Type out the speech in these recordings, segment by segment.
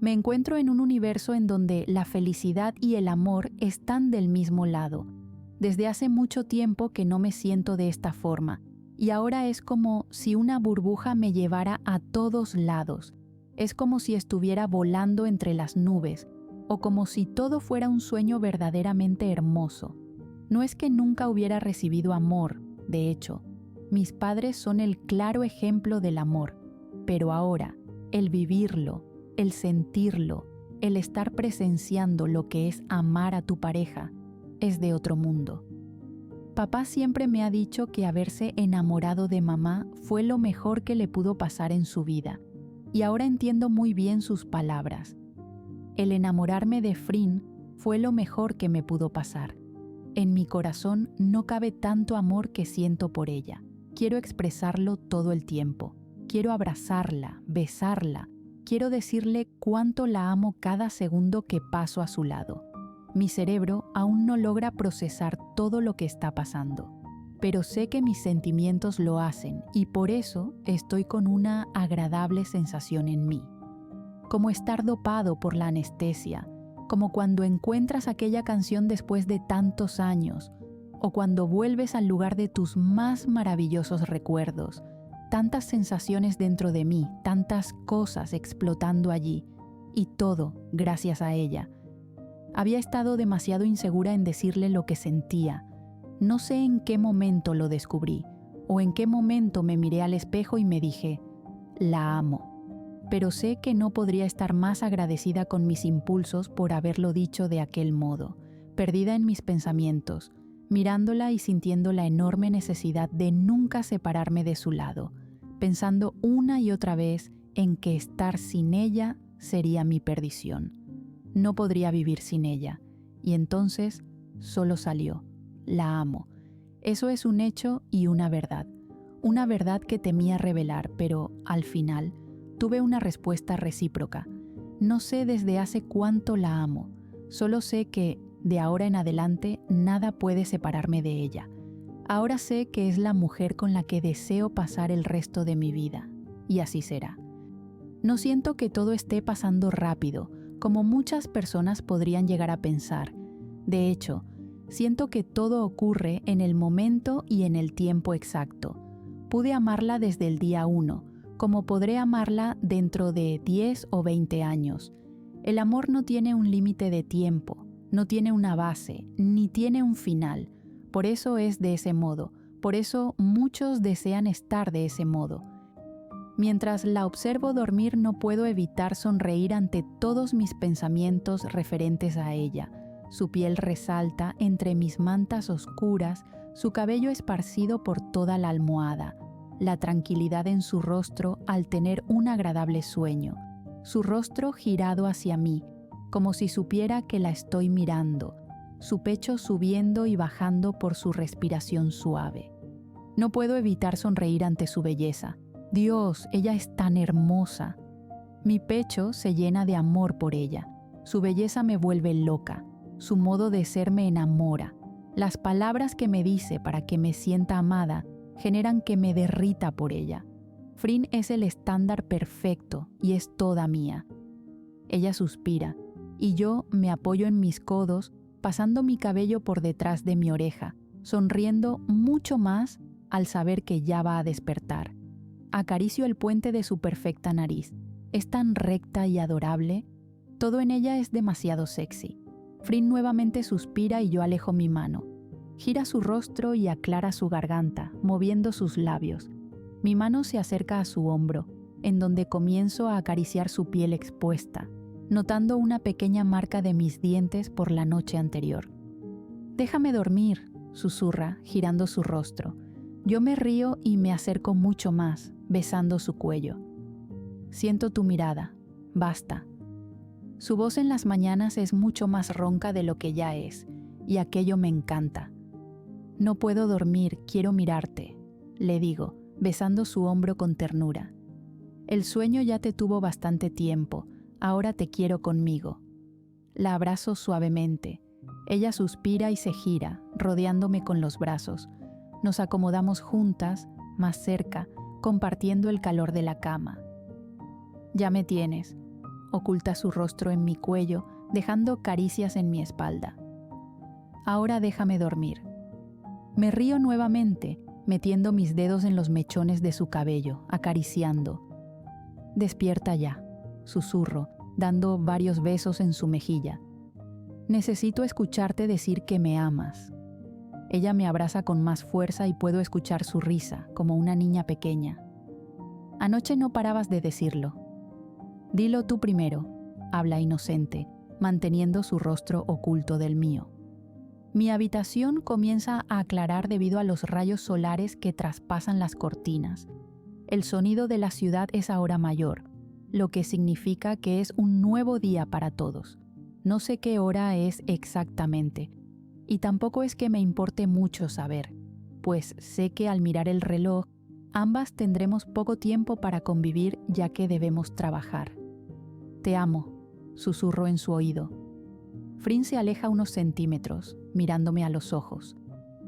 Me encuentro en un universo en donde la felicidad y el amor están del mismo lado. Desde hace mucho tiempo que no me siento de esta forma, y ahora es como si una burbuja me llevara a todos lados. Es como si estuviera volando entre las nubes, o como si todo fuera un sueño verdaderamente hermoso. No es que nunca hubiera recibido amor, de hecho, mis padres son el claro ejemplo del amor, pero ahora, el vivirlo, el sentirlo, el estar presenciando lo que es amar a tu pareja, es de otro mundo. Papá siempre me ha dicho que haberse enamorado de mamá fue lo mejor que le pudo pasar en su vida, y ahora entiendo muy bien sus palabras. El enamorarme de Frin fue lo mejor que me pudo pasar. En mi corazón no cabe tanto amor que siento por ella. Quiero expresarlo todo el tiempo. Quiero abrazarla, besarla. Quiero decirle cuánto la amo cada segundo que paso a su lado. Mi cerebro aún no logra procesar todo lo que está pasando, pero sé que mis sentimientos lo hacen y por eso estoy con una agradable sensación en mí. Como estar dopado por la anestesia, como cuando encuentras aquella canción después de tantos años, o cuando vuelves al lugar de tus más maravillosos recuerdos. Tantas sensaciones dentro de mí, tantas cosas explotando allí, y todo gracias a ella. Había estado demasiado insegura en decirle lo que sentía. No sé en qué momento lo descubrí, o en qué momento me miré al espejo y me dije, la amo. Pero sé que no podría estar más agradecida con mis impulsos por haberlo dicho de aquel modo, perdida en mis pensamientos, mirándola y sintiendo la enorme necesidad de nunca separarme de su lado, pensando una y otra vez en que estar sin ella sería mi perdición. No podría vivir sin ella, y entonces solo salió, la amo. Eso es un hecho y una verdad que temía revelar, pero al final tuve una respuesta recíproca. No sé desde hace cuánto la amo, solo sé que de ahora en adelante nada puede separarme de ella. Ahora sé que es la mujer con la que deseo pasar el resto de mi vida, y así será. No siento que todo esté pasando rápido, como muchas personas podrían llegar a pensar. De hecho, siento que todo ocurre en el momento y en el tiempo exacto. Pude amarla desde el día 1, como podré amarla dentro de 10 o 20 años. El amor no tiene un límite de tiempo, no tiene una base, ni tiene un final. Por eso es de ese modo, por eso muchos desean estar de ese modo. Mientras la observo dormir no puedo evitar sonreír ante todos mis pensamientos referentes a ella. Su piel resalta entre mis mantas oscuras, su cabello esparcido por toda la almohada, la tranquilidad en su rostro al tener un agradable sueño, su rostro girado hacia mí, como si supiera que la estoy mirando, su pecho subiendo y bajando por su respiración suave. No puedo evitar sonreír ante su belleza. Dios, ella es tan hermosa. Mi pecho se llena de amor por ella. Su belleza me vuelve loca. Su modo de ser me enamora. Las palabras que me dice para que me sienta amada generan que me derrita por ella. Frin es el estándar perfecto y es toda mía. Ella suspira y yo me apoyo en mis codos, pasando mi cabello por detrás de mi oreja, sonriendo mucho más al saber que ya va a despertar. Acaricio el puente de su perfecta nariz. Es tan recta y adorable. Todo en ella es demasiado sexy. Frin nuevamente suspira y yo alejo mi mano. Gira su rostro y aclara su garganta, moviendo sus labios. Mi mano se acerca a su hombro, en donde comienzo a acariciar su piel expuesta, notando una pequeña marca de mis dientes por la noche anterior. «Déjame dormir», susurra, girando su rostro. Yo me río y me acerco mucho más, besando su cuello. «Siento tu mirada. Basta». Su voz en las mañanas es mucho más ronca de lo que ya es, y aquello me encanta. «No puedo dormir, quiero mirarte», le digo, besando su hombro con ternura. «El sueño ya te tuvo bastante tiempo, ahora te quiero conmigo». La abrazo suavemente. Ella suspira y se gira, rodeándome con los brazos. Nos acomodamos juntas, más cerca, compartiendo el calor de la cama. «Ya me tienes. oculta su rostro en mi cuello, dejando caricias en mi espalda. Ahora déjame dormir. Me río nuevamente, metiendo mis dedos en los mechones de su cabello, acariciando. Despierta ya, susurro, dando varios besos en su mejilla. Necesito escucharte decir que me amas. Ella me abraza con más fuerza y puedo escuchar su risa, como una niña pequeña. Anoche no parabas de decirlo. Dilo tú primero, habla inocente, manteniendo su rostro oculto del mío. Mi habitación comienza a aclarar debido a los rayos solares que traspasan las cortinas. El sonido de la ciudad es ahora mayor, lo que significa que es un nuevo día para todos. No sé qué hora es exactamente, y tampoco es que me importe mucho saber, pues sé que al mirar el reloj, ambas tendremos poco tiempo para convivir ya que debemos trabajar. Te amo, susurro en su oído. Frin se aleja unos centímetros, mirándome a los ojos.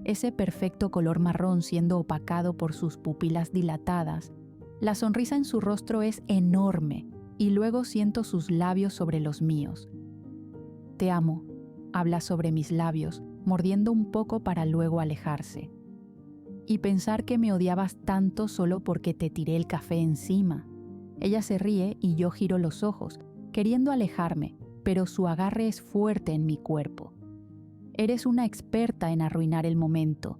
Ese perfecto color marrón siendo opacado por sus pupilas dilatadas. La sonrisa en su rostro es enorme y luego siento sus labios sobre los míos. Te amo, habla sobre mis labios, mordiendo un poco para luego alejarse. Y pensar que me odiabas tanto solo porque te tiré el café encima. Ella se ríe y yo giro los ojos, queriendo alejarme, pero su agarre es fuerte en mi cuerpo. Eres una experta en arruinar el momento.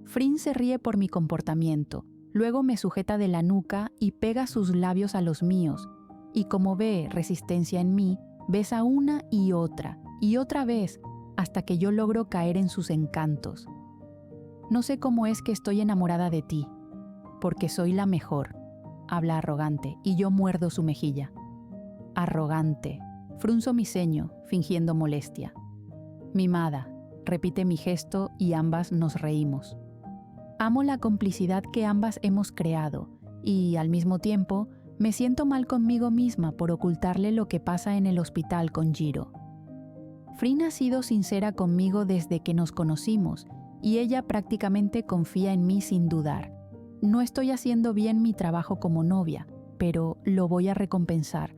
Frin se ríe por mi comportamiento, luego me sujeta de la nuca y pega sus labios a los míos, y como ve resistencia en mí, besa una y otra vez, hasta que yo logro caer en sus encantos. No sé cómo es que estoy enamorada de ti, porque soy la mejor, habla arrogante, y yo muerdo su mejilla. Arrogante. Frunzo mi ceño, fingiendo molestia. Mimada, repite mi gesto y ambas nos reímos. Amo la complicidad que ambas hemos creado y, al mismo tiempo, me siento mal conmigo misma por ocultarle lo que pasa en el hospital con Jiro. Frin ha sido sincera conmigo desde que nos conocimos y ella prácticamente confía en mí sin dudar. No estoy haciendo bien mi trabajo como novia, pero lo voy a recompensar.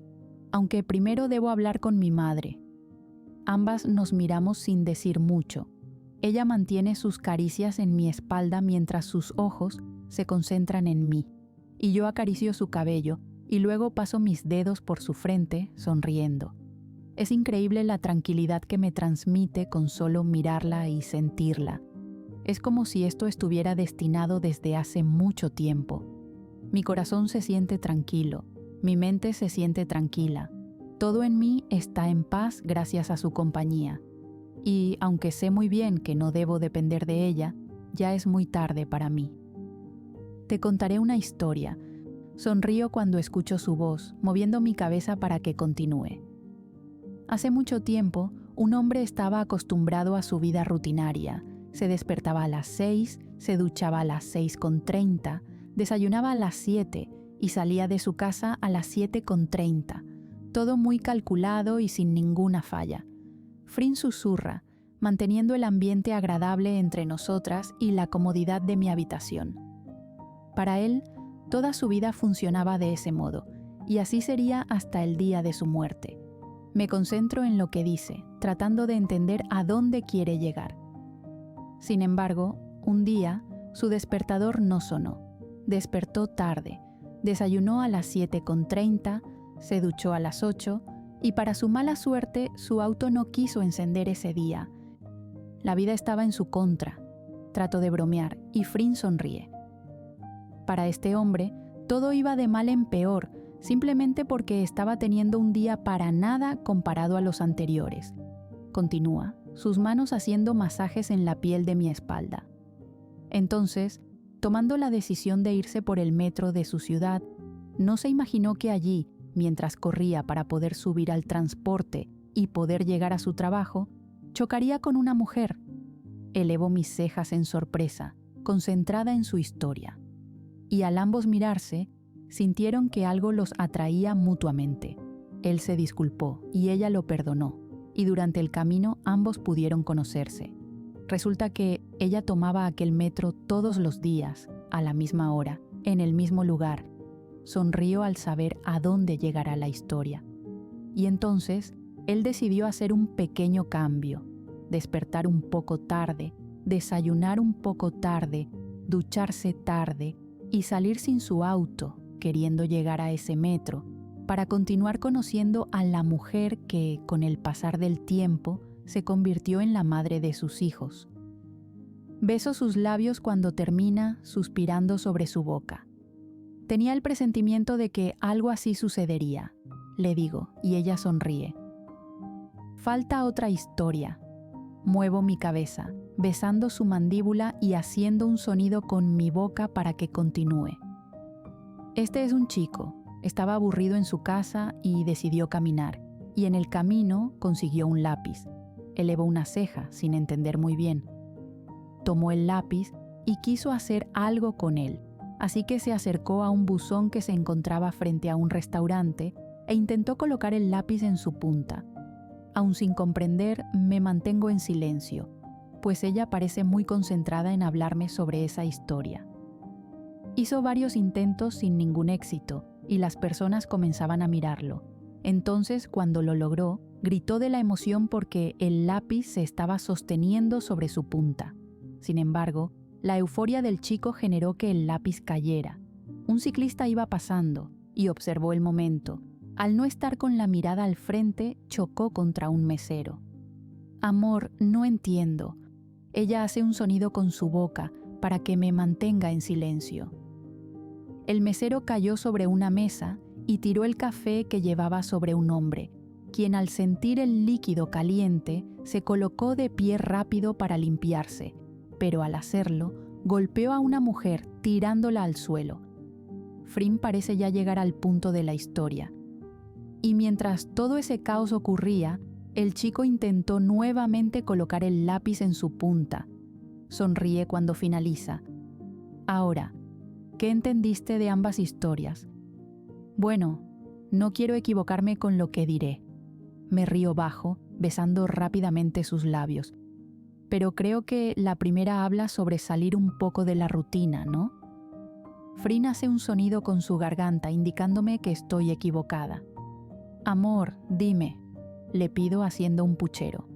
Aunque primero debo hablar con mi madre. Ambas nos miramos sin decir mucho. Ella mantiene sus caricias en mi espalda mientras sus ojos se concentran en mí, y yo acaricio su cabello y luego paso mis dedos por su frente, sonriendo. Es increíble la tranquilidad que me transmite con solo mirarla y sentirla. Es como si esto estuviera destinado desde hace mucho tiempo. Mi corazón se siente tranquilo. Mi mente se siente tranquila. Todo en mí está en paz gracias a su compañía. Y aunque sé muy bien que no debo depender de ella, ya es muy tarde para mí. Te contaré una historia. Sonrío cuando escucho su voz, moviendo mi cabeza para que continúe. Hace mucho tiempo, un hombre estaba acostumbrado a su vida rutinaria. Se despertaba a las 6, se duchaba a las 6:30, desayunaba a las 7 y salía de su casa a las 7:30, todo muy calculado y sin ninguna falla. Frin susurra, manteniendo el ambiente agradable entre nosotras y la comodidad de mi habitación. Para él, toda su vida funcionaba de ese modo, y así sería hasta el día de su muerte. Me concentro en lo que dice, tratando de entender a dónde quiere llegar. Sin embargo, un día, su despertador no sonó. Despertó tarde. Desayunó a las 7:30, se duchó a las 8 y para su mala suerte su auto no quiso encender ese día. La vida estaba en su contra. Trato de bromear y Frin sonríe. Para este hombre, todo iba de mal en peor, simplemente porque estaba teniendo un día para nada comparado a los anteriores. Continúa, sus manos haciendo masajes en la piel de mi espalda. Entonces, tomando la decisión de irse por el metro de su ciudad, no se imaginó que allí, mientras corría para poder subir al transporte y poder llegar a su trabajo, chocaría con una mujer. Elevó mis cejas en sorpresa, concentrada en su historia. Y al ambos mirarse, sintieron que algo los atraía mutuamente. Él se disculpó y ella lo perdonó, y durante el camino ambos pudieron conocerse. Resulta que ella tomaba aquel metro todos los días, a la misma hora, en el mismo lugar. Sonrió al saber a dónde llegará la historia. y entonces él decidió hacer un pequeño cambio, despertar un poco tarde, desayunar un poco tarde, ducharse tarde y salir sin su auto, queriendo llegar a ese metro, para continuar conociendo a la mujer que, con el pasar del tiempo, se convirtió en la madre de sus hijos. Beso sus labios cuando termina, suspirando sobre su boca. Tenía el presentimiento de que algo así sucedería, le digo, y ella sonríe. Falta otra historia. Muevo mi cabeza, besando su mandíbula y haciendo un sonido con mi boca para que continúe. Este es un chico. Estaba aburrido en su casa y decidió caminar, y en el camino consiguió un lápiz. Elevó una ceja, sin entender muy bien. Tomó el lápiz y quiso hacer algo con él, así que se acercó a un buzón que se encontraba frente a un restaurante e intentó colocar el lápiz en su punta. Aún sin comprender, me mantengo en silencio, pues ella parece muy concentrada en hablarme sobre esa historia. Hizo varios intentos sin ningún éxito, y las personas comenzaban a mirarlo. Entonces, cuando lo logró, gritó de la emoción porque el lápiz se estaba sosteniendo sobre su punta. Sin embargo, la euforia del chico generó que el lápiz cayera. Un ciclista iba pasando y observó el momento. Al no estar con la mirada al frente, chocó contra un mesero. Amor, no entiendo. Ella hace un sonido con su boca para que me mantenga en silencio. El mesero cayó sobre una mesa y tiró el café que llevaba sobre un hombre, quien al sentir el líquido caliente se colocó de pie rápido para limpiarse, pero al hacerlo golpeó a una mujer tirándola al suelo. Frin parece ya llegar al punto de la historia. Y mientras todo ese caos ocurría, el chico intentó nuevamente colocar el lápiz en su punta. Sonríe cuando finaliza. Ahora, ¿qué entendiste de ambas historias? Bueno, no quiero equivocarme con lo que diré. Me río bajo, besando rápidamente sus labios. Pero creo que la primera habla sobre salir un poco de la rutina, ¿no? Frin hace un sonido con su garganta indicándome que estoy equivocada. Amor, dime, le pido haciendo un puchero.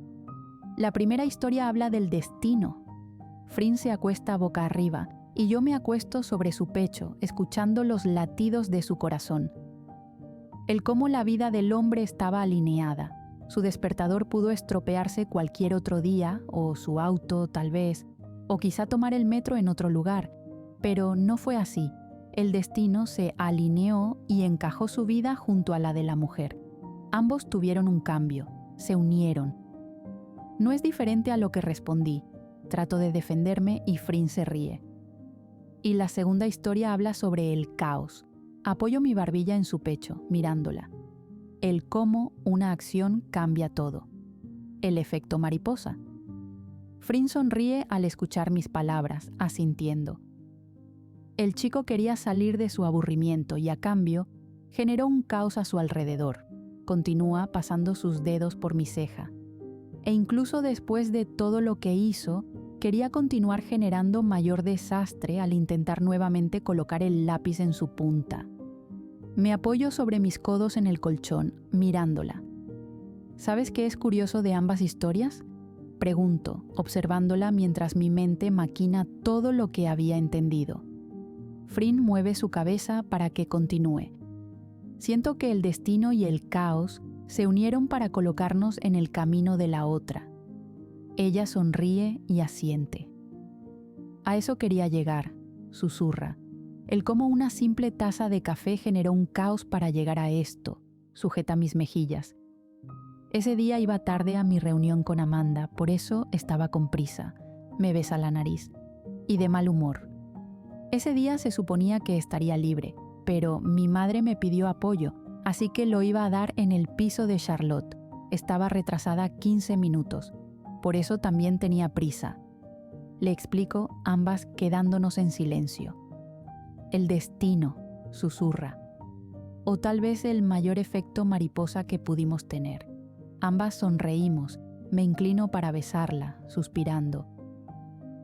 La primera historia habla del destino. Frin se acuesta boca arriba y yo me acuesto sobre su pecho, escuchando los latidos de su corazón. El cómo la vida del hombre estaba alineada. Su despertador pudo estropearse cualquier otro día, o su auto, tal vez, o quizá tomar el metro en otro lugar, pero no fue así. El destino se alineó y encajó su vida junto a la de la mujer. Ambos tuvieron un cambio, se unieron. No es diferente a lo que respondí. Trato de defenderme y Frin se ríe. Y la segunda historia habla sobre el caos. Apoyo mi barbilla en su pecho, mirándola. El cómo una acción cambia todo. El efecto mariposa. Frin sonríe al escuchar mis palabras, asintiendo. El chico quería salir de su aburrimiento y a cambio generó un caos a su alrededor. Continúa pasando sus dedos por mi ceja. E incluso después de todo lo que hizo, quería continuar generando mayor desastre al intentar nuevamente colocar el lápiz en su punta. Me apoyo sobre mis codos en el colchón, mirándola. ¿Sabes qué es curioso de ambas historias? Pregunto, observándola mientras mi mente maquina todo lo que había entendido. Frin mueve su cabeza para que continúe. Siento que el destino y el caos se unieron para colocarnos en el camino de la otra. Ella sonríe y asiente. A eso quería llegar, susurra. El cómo una simple taza de café generó un caos para llegar a esto, sujeta mis mejillas. Ese día iba tarde a mi reunión con Amanda, por eso estaba con prisa. Me besa la nariz. Y de mal humor. Ese día se suponía que estaría libre, pero mi madre me pidió apoyo, así que lo iba a dar en el piso de Charlotte. Estaba retrasada 15 minutos. Por eso también tenía prisa. Le explico, ambas quedándonos en silencio. El destino, susurra. O tal vez el mayor efecto mariposa que pudimos tener. Ambas sonreímos, me inclino para besarla, suspirando.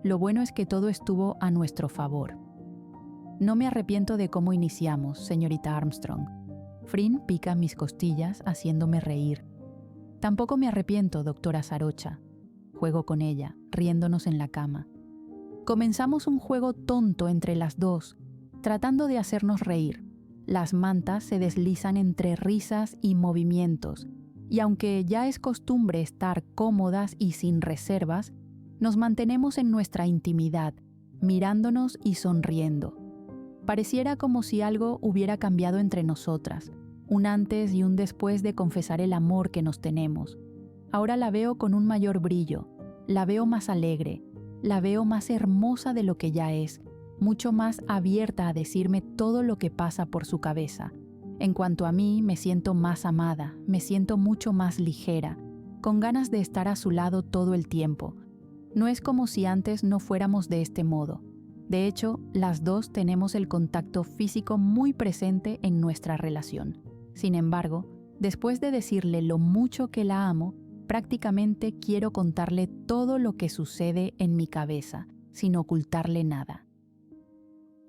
Lo bueno es que todo estuvo a nuestro favor. No me arrepiento de cómo iniciamos, señorita Armstrong. Frin pica mis costillas haciéndome reír. Tampoco me arrepiento, doctora Sarocha. Juego con ella, riéndonos en la cama. Comenzamos un juego tonto entre las dos, tratando de hacernos reír. Las mantas se deslizan entre risas y movimientos, y aunque ya es costumbre estar cómodas y sin reservas, nos mantenemos en nuestra intimidad, mirándonos y sonriendo. Pareciera como si algo hubiera cambiado entre nosotras, un antes y un después de confesar el amor que nos tenemos. Ahora la veo con un mayor brillo, la veo más alegre, la veo más hermosa de lo que ya es, mucho más abierta a decirme todo lo que pasa por su cabeza. En cuanto a mí, me siento más amada, me siento mucho más ligera, con ganas de estar a su lado todo el tiempo. No es como si antes no fuéramos de este modo. De hecho, las dos tenemos el contacto físico muy presente en nuestra relación. Sin embargo, después de decirle lo mucho que la amo, prácticamente quiero contarle todo lo que sucede en mi cabeza, sin ocultarle nada.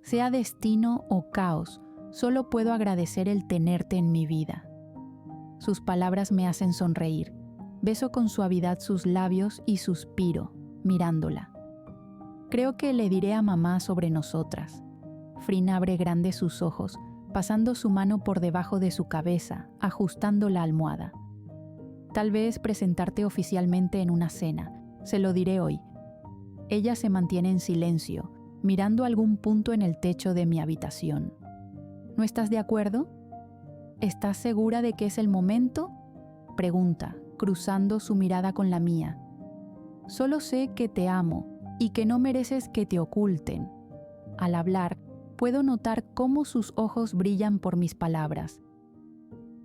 Sea destino o caos, solo puedo agradecer el tenerte en mi vida. Sus palabras me hacen sonreír. Beso con suavidad sus labios y suspiro, mirándola. Creo que le diré a mamá sobre nosotras. Frin abre grandes sus ojos, pasando su mano por debajo de su cabeza, ajustando la almohada. Tal vez presentarte oficialmente en una cena. Se lo diré hoy. Ella se mantiene en silencio, mirando algún punto en el techo de mi habitación. ¿No estás de acuerdo? ¿Estás segura de que es el momento? Pregunta, cruzando su mirada con la mía. Solo sé que te amo y que no mereces que te oculten. Al hablar, puedo notar cómo sus ojos brillan por mis palabras.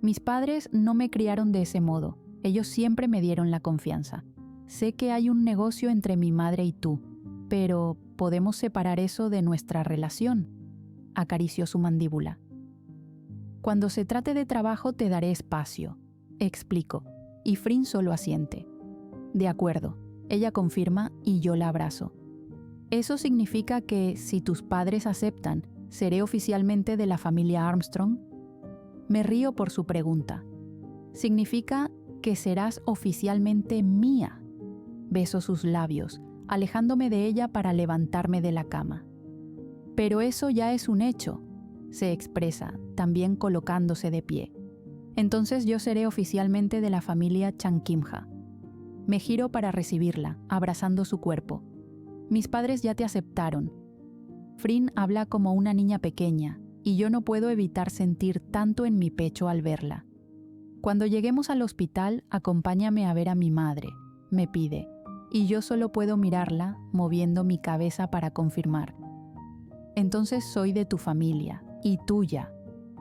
Mis padres no me criaron de ese modo. Ellos siempre me dieron la confianza. Sé que hay un negocio entre mi madre y tú, pero ¿podemos separar eso de nuestra relación? Acarició su mandíbula. Cuando se trate de trabajo te daré espacio, explico, y Frin solo asiente. De acuerdo, ella confirma y yo la abrazo. Eso significa que, si tus padres aceptan, ¿seré oficialmente de la familia Armstrong? Me río por su pregunta. Significa que serás oficialmente mía. Beso sus labios, alejándome de ella para levantarme de la cama. Pero eso ya es un hecho, se expresa, también colocándose de pie. Entonces yo seré oficialmente de la familia Chankimha. Me giro para recibirla, abrazando su cuerpo. Mis padres ya te aceptaron. Frin habla como una niña pequeña, y yo no puedo evitar sentir tanto en mi pecho al verla. Cuando lleguemos al hospital, acompáñame a ver a mi madre, me pide, y yo solo puedo mirarla, moviendo mi cabeza para confirmar. Entonces soy de tu familia, y tuya.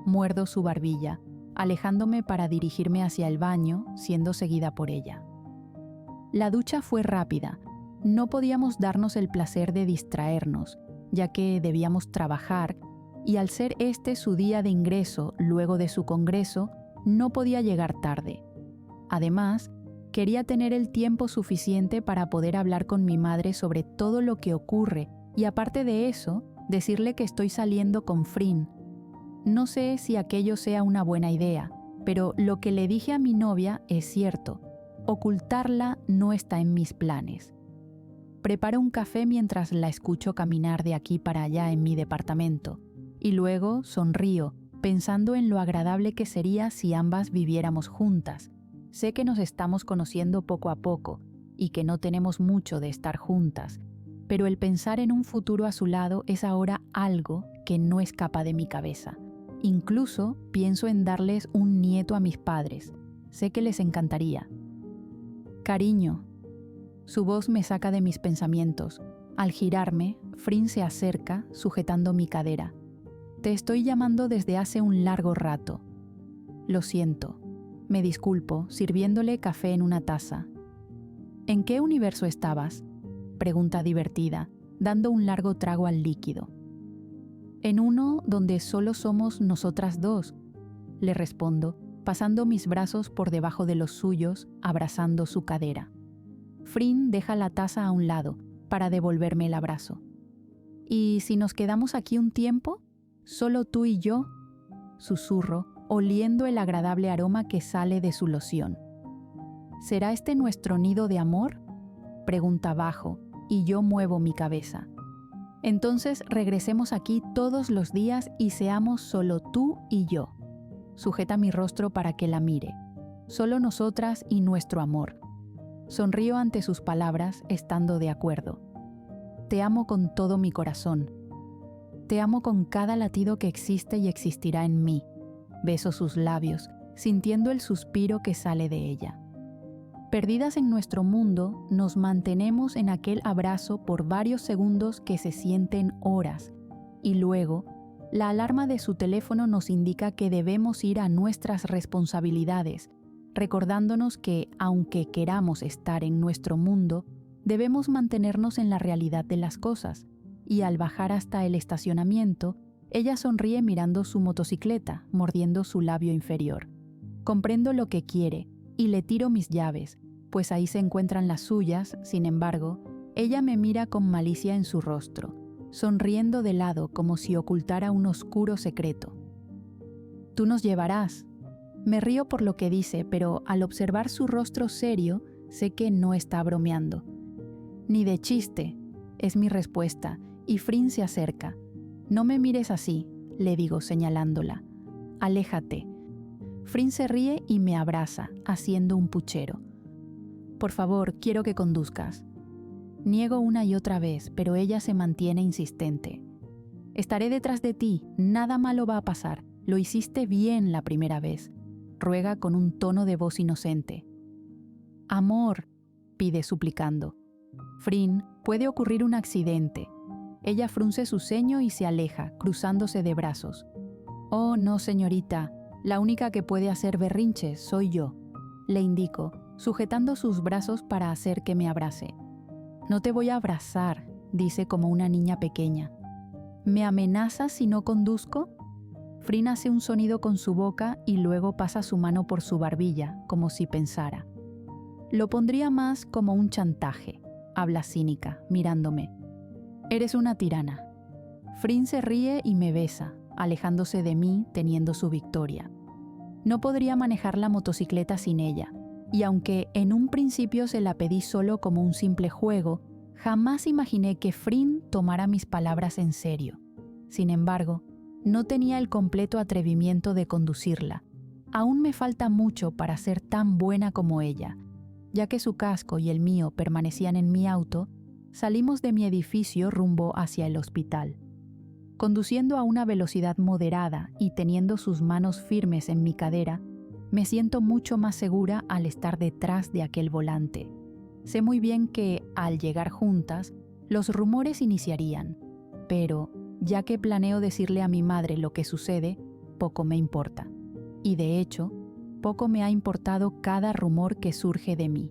Muerdo su barbilla, alejándome para dirigirme hacia el baño, siendo seguida por ella. La ducha fue rápida. No podíamos darnos el placer de distraernos, ya que debíamos trabajar, y al ser este su día de ingreso luego de su congreso, no podía llegar tarde. Además, quería tener el tiempo suficiente para poder hablar con mi madre sobre todo lo que ocurre y, aparte de eso, decirle que estoy saliendo con Frin. No sé si aquello sea una buena idea, pero lo que le dije a mi novia es cierto. Ocultarla no está en mis planes. Preparo un café mientras la escucho caminar de aquí para allá en mi departamento, y luego sonrío, pensando en lo agradable que sería si ambas viviéramos juntas. Sé que nos estamos conociendo poco a poco y que no tenemos mucho de estar juntas, pero el pensar en un futuro a su lado es ahora algo que no escapa de mi cabeza. Incluso pienso en darles un nieto a mis padres. Sé que les encantaría. Cariño. Su voz me saca de mis pensamientos. Al girarme, Frin se acerca, sujetando mi cadera. Te estoy llamando desde hace un largo rato. Lo siento. Me disculpo, sirviéndole café en una taza. ¿En qué universo estabas?, pregunta divertida, dando un largo trago al líquido. En uno donde solo somos nosotras dos, le respondo, pasando mis brazos por debajo de los suyos, abrazando su cadera. Frin deja la taza a un lado para devolverme el abrazo. ¿Y si nos quedamos aquí un tiempo? ¿Solo tú y yo?, susurro, oliendo el agradable aroma que sale de su loción. ¿Será este nuestro nido de amor?, pregunta bajo, y yo muevo mi cabeza. Entonces regresemos aquí todos los días y seamos solo tú y yo. Sujeta mi rostro para que la mire. Solo nosotras y nuestro amor. Sonrío ante sus palabras, estando de acuerdo. Te amo con todo mi corazón. Te amo con cada latido que existe y existirá en mí. Beso sus labios, sintiendo el suspiro que sale de ella. Perdidas en nuestro mundo, nos mantenemos en aquel abrazo por varios segundos que se sienten horas, y luego, la alarma de su teléfono nos indica que debemos ir a nuestras responsabilidades, recordándonos que, aunque queramos estar en nuestro mundo, debemos mantenernos en la realidad de las cosas, y al bajar hasta el estacionamiento, ella sonríe mirando su motocicleta, mordiendo su labio inferior. Comprendo lo que quiere, y le tiro mis llaves, pues ahí se encuentran las suyas. Sin embargo, ella me mira con malicia en su rostro, sonriendo de lado como si ocultara un oscuro secreto. «Tú nos llevarás». Me río por lo que dice, pero al observar su rostro serio, sé que no está bromeando. «Ni de chiste», es mi respuesta, y Frin se acerca. «No me mires así», le digo señalándola. «Aléjate». Frin se ríe y me abraza, haciendo un puchero. «Por favor, quiero que conduzcas». Niego una y otra vez, pero ella se mantiene insistente. «Estaré detrás de ti, nada malo va a pasar. Lo hiciste bien la primera vez», ruega con un tono de voz inocente. «Amor», pide suplicando. «Frin, puede ocurrir un accidente». Ella frunce su ceño y se aleja, cruzándose de brazos. «Oh, no, señorita. La única que puede hacer berrinches soy yo», le indico, sujetando sus brazos para hacer que me abrace. «No te voy a abrazar», dice como una niña pequeña. «¿Me amenazas si no conduzco?» Frin hace un sonido con su boca y luego pasa su mano por su barbilla, como si pensara. «Lo pondría más como un chantaje», habla cínica, mirándome. «Eres una tirana». Frin se ríe y me besa, alejándose de mí teniendo su victoria. No podría manejar la motocicleta sin ella, y aunque en un principio se la pedí solo como un simple juego, jamás imaginé que Frin tomara mis palabras en serio. Sin embargo, no tenía el completo atrevimiento de conducirla. Aún me falta mucho para ser tan buena como ella. Ya que su casco y el mío permanecían en mi auto, salimos de mi edificio rumbo hacia el hospital. Conduciendo a una velocidad moderada y teniendo sus manos firmes en mi cadera, me siento mucho más segura al estar detrás de aquel volante. Sé muy bien que, al llegar juntas, los rumores iniciarían, pero, ya que planeo decirle a mi madre lo que sucede, poco me importa. Y de hecho, poco me ha importado cada rumor que surge de mí.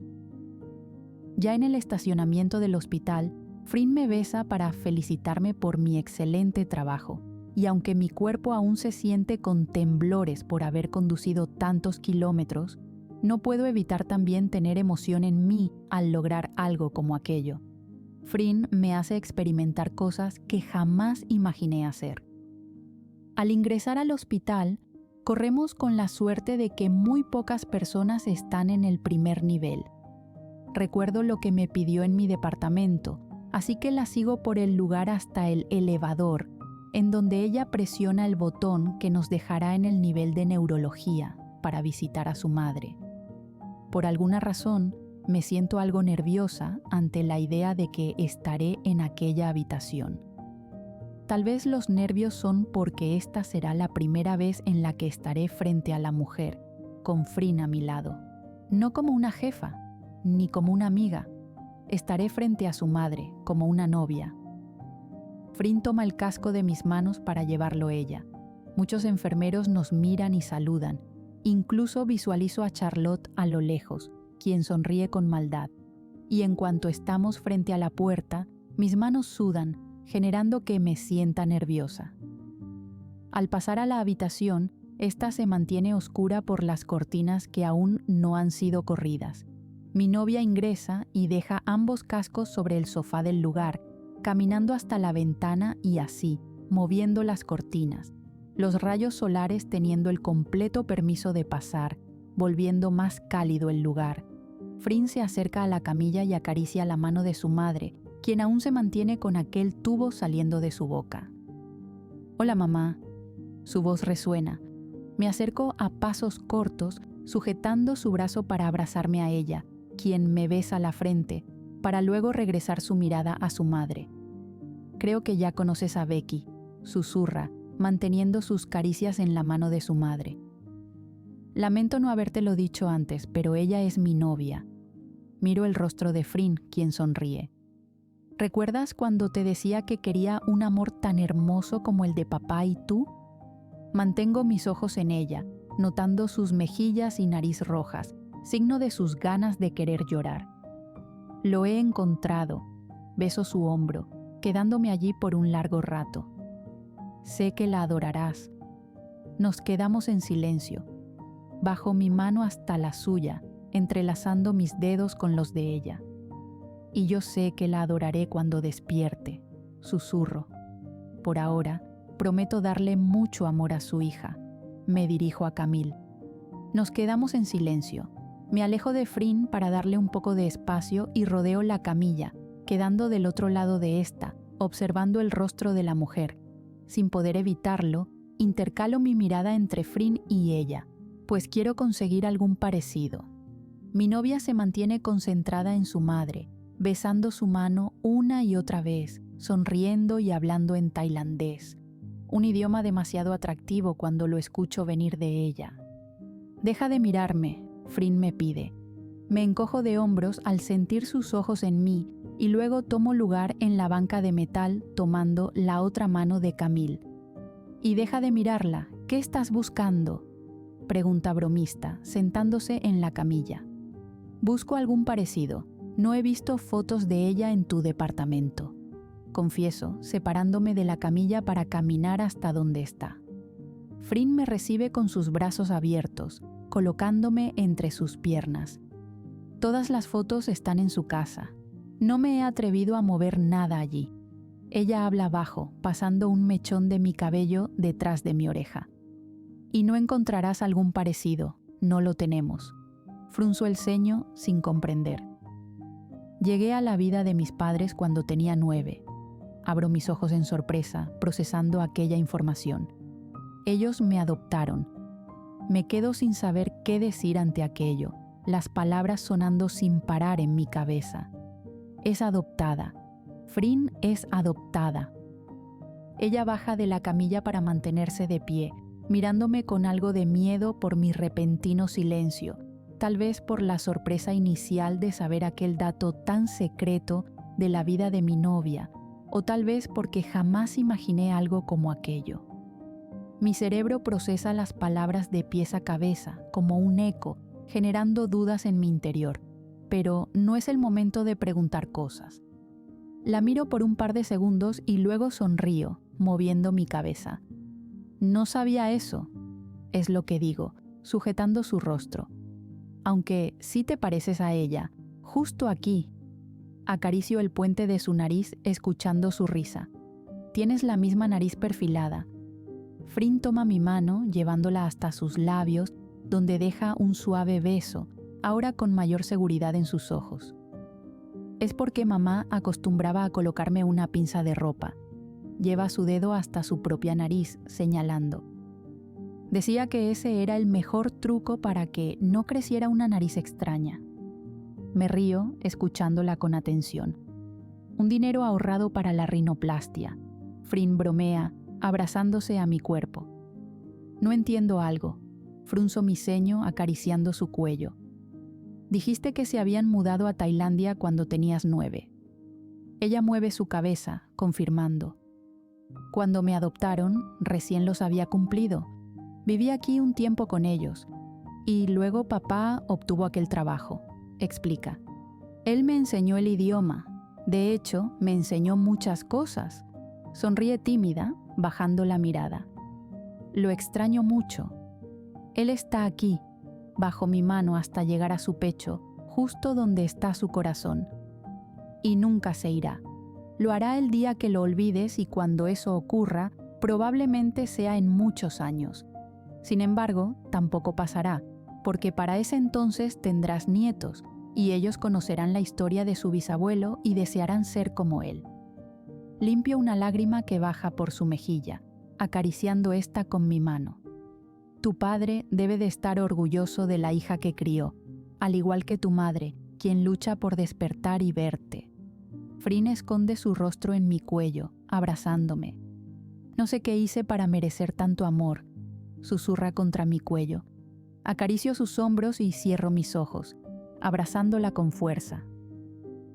Ya en el estacionamiento del hospital, Frin me besa para felicitarme por mi excelente trabajo, y aunque mi cuerpo aún se siente con temblores por haber conducido tantos kilómetros, no puedo evitar también tener emoción en mí al lograr algo como aquello. Frin me hace experimentar cosas que jamás imaginé hacer. Al ingresar al hospital, corremos con la suerte de que muy pocas personas están en el primer nivel. Recuerdo lo que me pidió en mi departamento, así que la sigo por el lugar hasta el elevador, en donde ella presiona el botón que nos dejará en el nivel de neurología para visitar a su madre. Por alguna razón, me siento algo nerviosa ante la idea de que estaré en aquella habitación. Tal vez los nervios son porque esta será la primera vez en la que estaré frente a la mujer, con Frin a mi lado. No como una jefa, ni como una amiga. Estaré frente a su madre, como una novia. Frin toma el casco de mis manos para llevarlo ella. Muchos enfermeros nos miran y saludan. Incluso visualizo a Charlotte a lo lejos, quien sonríe con maldad. Y en cuanto estamos frente a la puerta, mis manos sudan, generando que me sienta nerviosa. Al pasar a la habitación, esta se mantiene oscura por las cortinas que aún no han sido corridas. Mi novia ingresa y deja ambos cascos sobre el sofá del lugar, caminando hasta la ventana y así, moviendo las cortinas, los rayos solares teniendo el completo permiso de pasar, volviendo más cálido el lugar. Frin se acerca a la camilla y acaricia la mano de su madre, quien aún se mantiene con aquel tubo saliendo de su boca. «Hola, mamá». Su voz resuena. Me acerco a pasos cortos, sujetando su brazo para abrazarme a ella, quien me besa la frente, para luego regresar su mirada a su madre. «Creo que ya conoces a Becky», susurra, manteniendo sus caricias en la mano de su madre. «Lamento no habértelo dicho antes, pero ella es mi novia». Miro el rostro de Frin, quien sonríe. «¿Recuerdas cuando te decía que quería un amor tan hermoso como el de papá y tú?» Mantengo mis ojos en ella, notando sus mejillas y nariz rojas, signo de sus ganas de querer llorar. «Lo he encontrado». Beso su hombro, quedándome allí por un largo rato. «Sé que la adorarás». Nos quedamos en silencio. Bajo mi mano hasta la suya, entrelazando mis dedos con los de ella. «Y yo sé que la adoraré cuando despierte», susurro. «Por ahora, prometo darle mucho amor a su hija». Me dirijo a Camille. Nos quedamos en silencio. Me alejo de Frin para darle un poco de espacio y rodeo la camilla, quedando del otro lado de esta, observando el rostro de la mujer. Sin poder evitarlo, intercalo mi mirada entre Frin y ella, pues quiero conseguir algún parecido. Mi novia se mantiene concentrada en su madre, besando su mano una y otra vez, sonriendo y hablando en tailandés, un idioma demasiado atractivo cuando lo escucho venir de ella. «Deja de mirarme», Frin me pide. Me encojo de hombros al sentir sus ojos en mí y luego tomo lugar en la banca de metal tomando la otra mano de Camille. «Y deja de mirarla, ¿qué estás buscando?», pregunta bromista, sentándose en la camilla. «Busco algún parecido. No he visto fotos de ella en tu departamento», confieso, separándome de la camilla para caminar hasta donde está. Frin me recibe con sus brazos abiertos, colocándome entre sus piernas. Todas las fotos están en su casa. No me he atrevido a mover nada allí. Ella habla bajo, pasando un mechón de mi cabello detrás de mi oreja. «Y no encontrarás algún parecido, no lo tenemos». Frunzo el ceño sin comprender. Llegué a la vida de mis padres cuando tenía 9. Abro mis ojos en sorpresa, procesando aquella información. Ellos me adoptaron. Me quedo sin saber qué decir ante aquello, las palabras sonando sin parar en mi cabeza. Es adoptada. Frin es adoptada. Ella baja de la camilla para mantenerse de pie, mirándome con algo de miedo por mi repentino silencio, tal vez por la sorpresa inicial de saber aquel dato tan secreto de la vida de mi novia, o tal vez porque jamás imaginé algo como aquello. Mi cerebro procesa las palabras de pies a cabeza, como un eco, generando dudas en mi interior, pero no es el momento de preguntar cosas. La miro por un par de segundos y luego sonrío, moviendo mi cabeza. «No sabía eso», es lo que digo, sujetando su rostro. «Aunque sí te pareces a ella, justo aquí». Acaricio el puente de su nariz escuchando su risa. «Tienes la misma nariz perfilada». Frin toma mi mano, llevándola hasta sus labios, donde deja un suave beso, ahora con mayor seguridad en sus ojos. Es porque mamá acostumbraba a colocarme una pinza de ropa. Lleva su dedo hasta su propia nariz, señalando. Decía que ese era el mejor truco para que no creciera una nariz extraña. Me río, escuchándola con atención. Un dinero ahorrado para la rinoplastia. Frin bromea, abrazándose a mi cuerpo. No entiendo algo. Frunzo mi ceño acariciando su cuello. Dijiste que se habían mudado a Tailandia cuando tenías 9. Ella mueve su cabeza, confirmando. Cuando me adoptaron, recién los había cumplido. Viví aquí un tiempo con ellos. Y luego papá obtuvo aquel trabajo, explica. Él me enseñó el idioma. De hecho, me enseñó muchas cosas. Sonríe tímida, bajando la mirada. Lo extraño mucho. Él está aquí, bajo mi mano hasta llegar a su pecho, justo donde está su corazón. Y nunca se irá. Lo hará el día que lo olvides y cuando eso ocurra, Probablemente sea en muchos años. Sin embargo, tampoco pasará, porque para ese entonces tendrás nietos, y ellos conocerán la historia de su bisabuelo y desearán ser como él. Limpio una lágrima que baja por su mejilla, acariciando esta con mi mano. Tu padre debe de estar orgulloso de la hija que crió, al igual que tu madre, quien lucha por despertar y verte. Frin esconde su rostro en mi cuello, abrazándome. No sé qué hice para merecer tanto amor, susurra contra mi cuello. Acaricio sus hombros y cierro mis ojos, abrazándola con fuerza.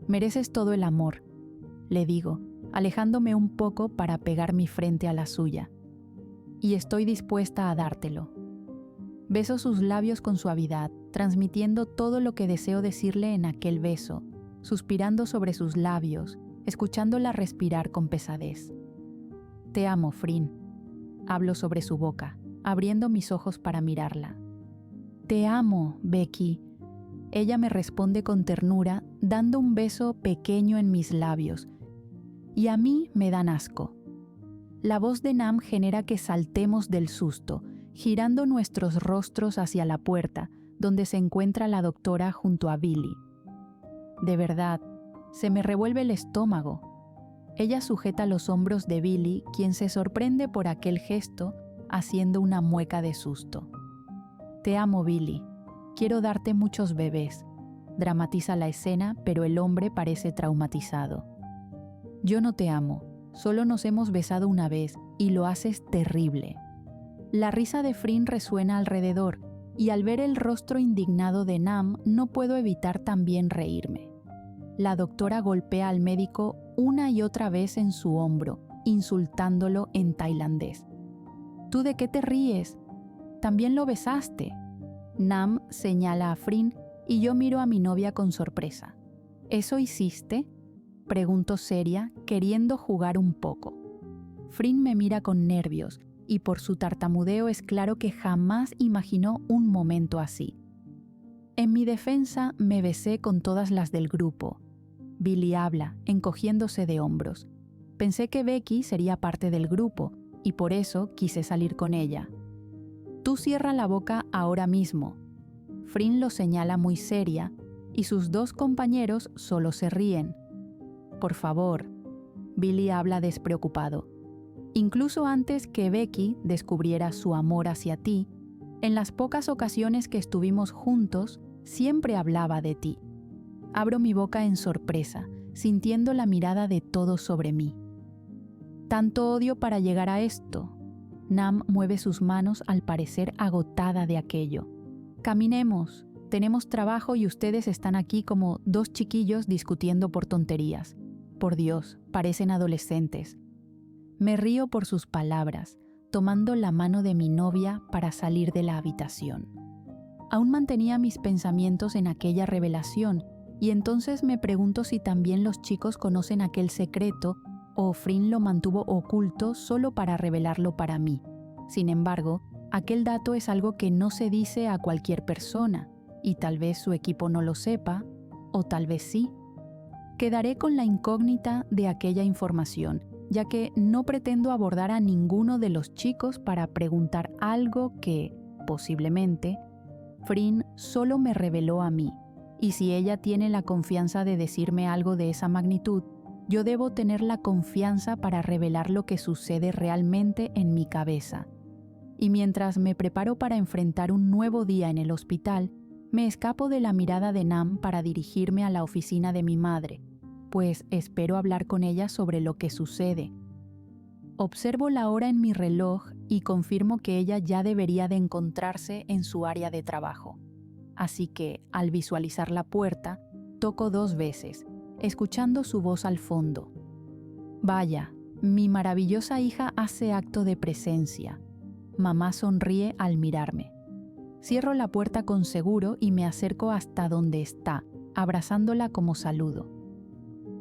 Mereces todo el amor, le digo, alejándome un poco para pegar mi frente a la suya. Y estoy dispuesta a dártelo. Beso sus labios con suavidad, transmitiendo todo lo que deseo decirle en aquel beso, suspirando sobre sus labios, escuchándola respirar con pesadez. Te amo, Frin. Hablo sobre su boca, abriendo mis ojos para mirarla. Te amo, Becky. Ella me responde con ternura, dando un beso pequeño en mis labios. Y a mí me dan asco. La voz de Nam genera que saltemos del susto, girando nuestros rostros hacia la puerta, donde se encuentra la doctora junto a Billy. De verdad, se me revuelve el estómago. Ella sujeta los hombros de Billy, quien se sorprende por aquel gesto, haciendo una mueca de susto. Te amo, Billy. Quiero darte muchos bebés. Dramatiza la escena, pero el hombre parece traumatizado. Yo no te amo, solo nos hemos besado una vez y lo haces terrible. La risa de Frin resuena alrededor y al ver el rostro indignado de Nam no puedo evitar también reírme. La doctora golpea al médico una y otra vez en su hombro, insultándolo en tailandés. ¿Tú de qué te ríes? También lo besaste. Nam señala a Frin y yo miro a mi novia con sorpresa. ¿Eso hiciste?, pregunto seria, queriendo jugar un poco. Frin me mira con nervios y por su tartamudeo es claro que jamás imaginó un momento así. En mi defensa me besé con todas las del grupo. Billy habla, encogiéndose de hombros. Pensé que Becky sería parte del grupo y por eso quise salir con ella. Tú cierra la boca ahora mismo. Frin lo señala muy seria y sus dos compañeros solo se ríen. Por favor, Billy habla despreocupado. Incluso antes que Becky descubriera su amor hacia ti, en las pocas ocasiones que estuvimos juntos, siempre hablaba de ti. Abro mi boca en sorpresa, sintiendo la mirada de todos sobre mí. ¿Tanto odio para llegar a esto? Nam mueve sus manos al parecer agotada de aquello. Caminemos, tenemos trabajo y ustedes están aquí como dos chiquillos discutiendo por tonterías. Por Dios, parecen adolescentes. Me río por sus palabras, tomando la mano de mi novia para salir de la habitación. Aún mantenía mis pensamientos en aquella revelación y entonces me pregunto si también los chicos conocen aquel secreto o Frin lo mantuvo oculto solo para revelarlo para mí. Sin embargo, aquel dato es algo que no se dice a cualquier persona y tal vez su equipo no lo sepa o tal vez sí. Quedaré con la incógnita de aquella información, ya que no pretendo abordar a ninguno de los chicos para preguntar algo que, posiblemente, Frin solo me reveló a mí, y si ella tiene la confianza de decirme algo de esa magnitud, yo debo tener la confianza para revelar lo que sucede realmente en mi cabeza. Y mientras me preparo para enfrentar un nuevo día en el hospital, me escapo de la mirada de Nam para dirigirme a la oficina de mi madre, pues espero hablar con ella sobre lo que sucede. Observo la hora en mi reloj y confirmo que ella ya debería de encontrarse en su área de trabajo. Así que, al visualizar la puerta, toco 2 veces, escuchando su voz al fondo. Vaya, mi maravillosa hija hace acto de presencia. Mamá sonríe al mirarme. Cierro la puerta con seguro y me acerco hasta donde está, abrazándola como saludo.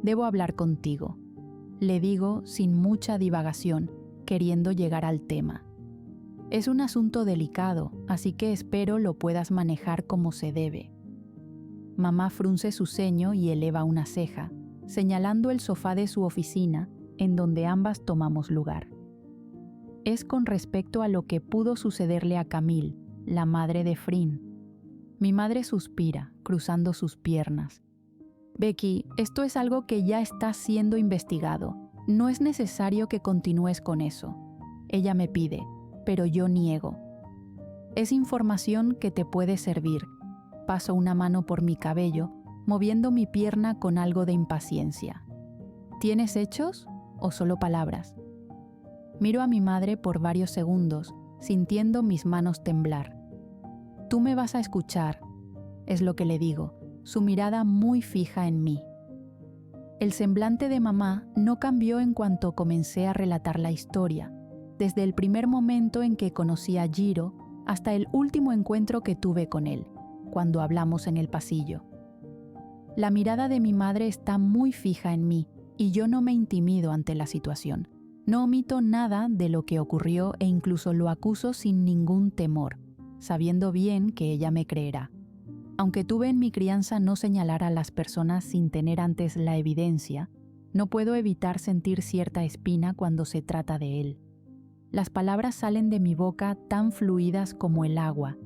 Debo hablar contigo, le digo sin mucha divagación, queriendo llegar al tema. Es un asunto delicado, así que espero lo puedas manejar como se debe. Mamá frunce su ceño y eleva una ceja, señalando el sofá de su oficina, en donde ambas tomamos lugar. es con respecto a lo que pudo sucederle a Camille, la madre de Frin. Mi madre suspira, cruzando sus piernas. Becky, esto es algo que ya está siendo investigado. No es necesario que continúes con eso. Ella me pide, pero yo niego. Es información que te puede servir. Paso una mano por mi cabello, moviendo mi pierna con algo de impaciencia. ¿Tienes hechos o solo palabras? Miro a mi madre por varios segundos, sintiendo mis manos temblar. Tú me vas a escuchar, es lo que le digo, su mirada muy fija en mí. El semblante de mamá no cambió en cuanto comencé a relatar la historia, desde el primer momento en que conocí a Jiro hasta el último encuentro que tuve con él, cuando hablamos en el pasillo. La mirada de mi madre está muy fija en mí y yo no me intimido ante la situación. No omito nada de lo que ocurrió e incluso lo acuso sin ningún temor, sabiendo bien que ella me creerá. Aunque tuve en mi crianza no señalar a las personas sin tener antes la evidencia, no puedo evitar sentir cierta espina cuando se trata de él. Las palabras salen de mi boca tan fluidas como el agua,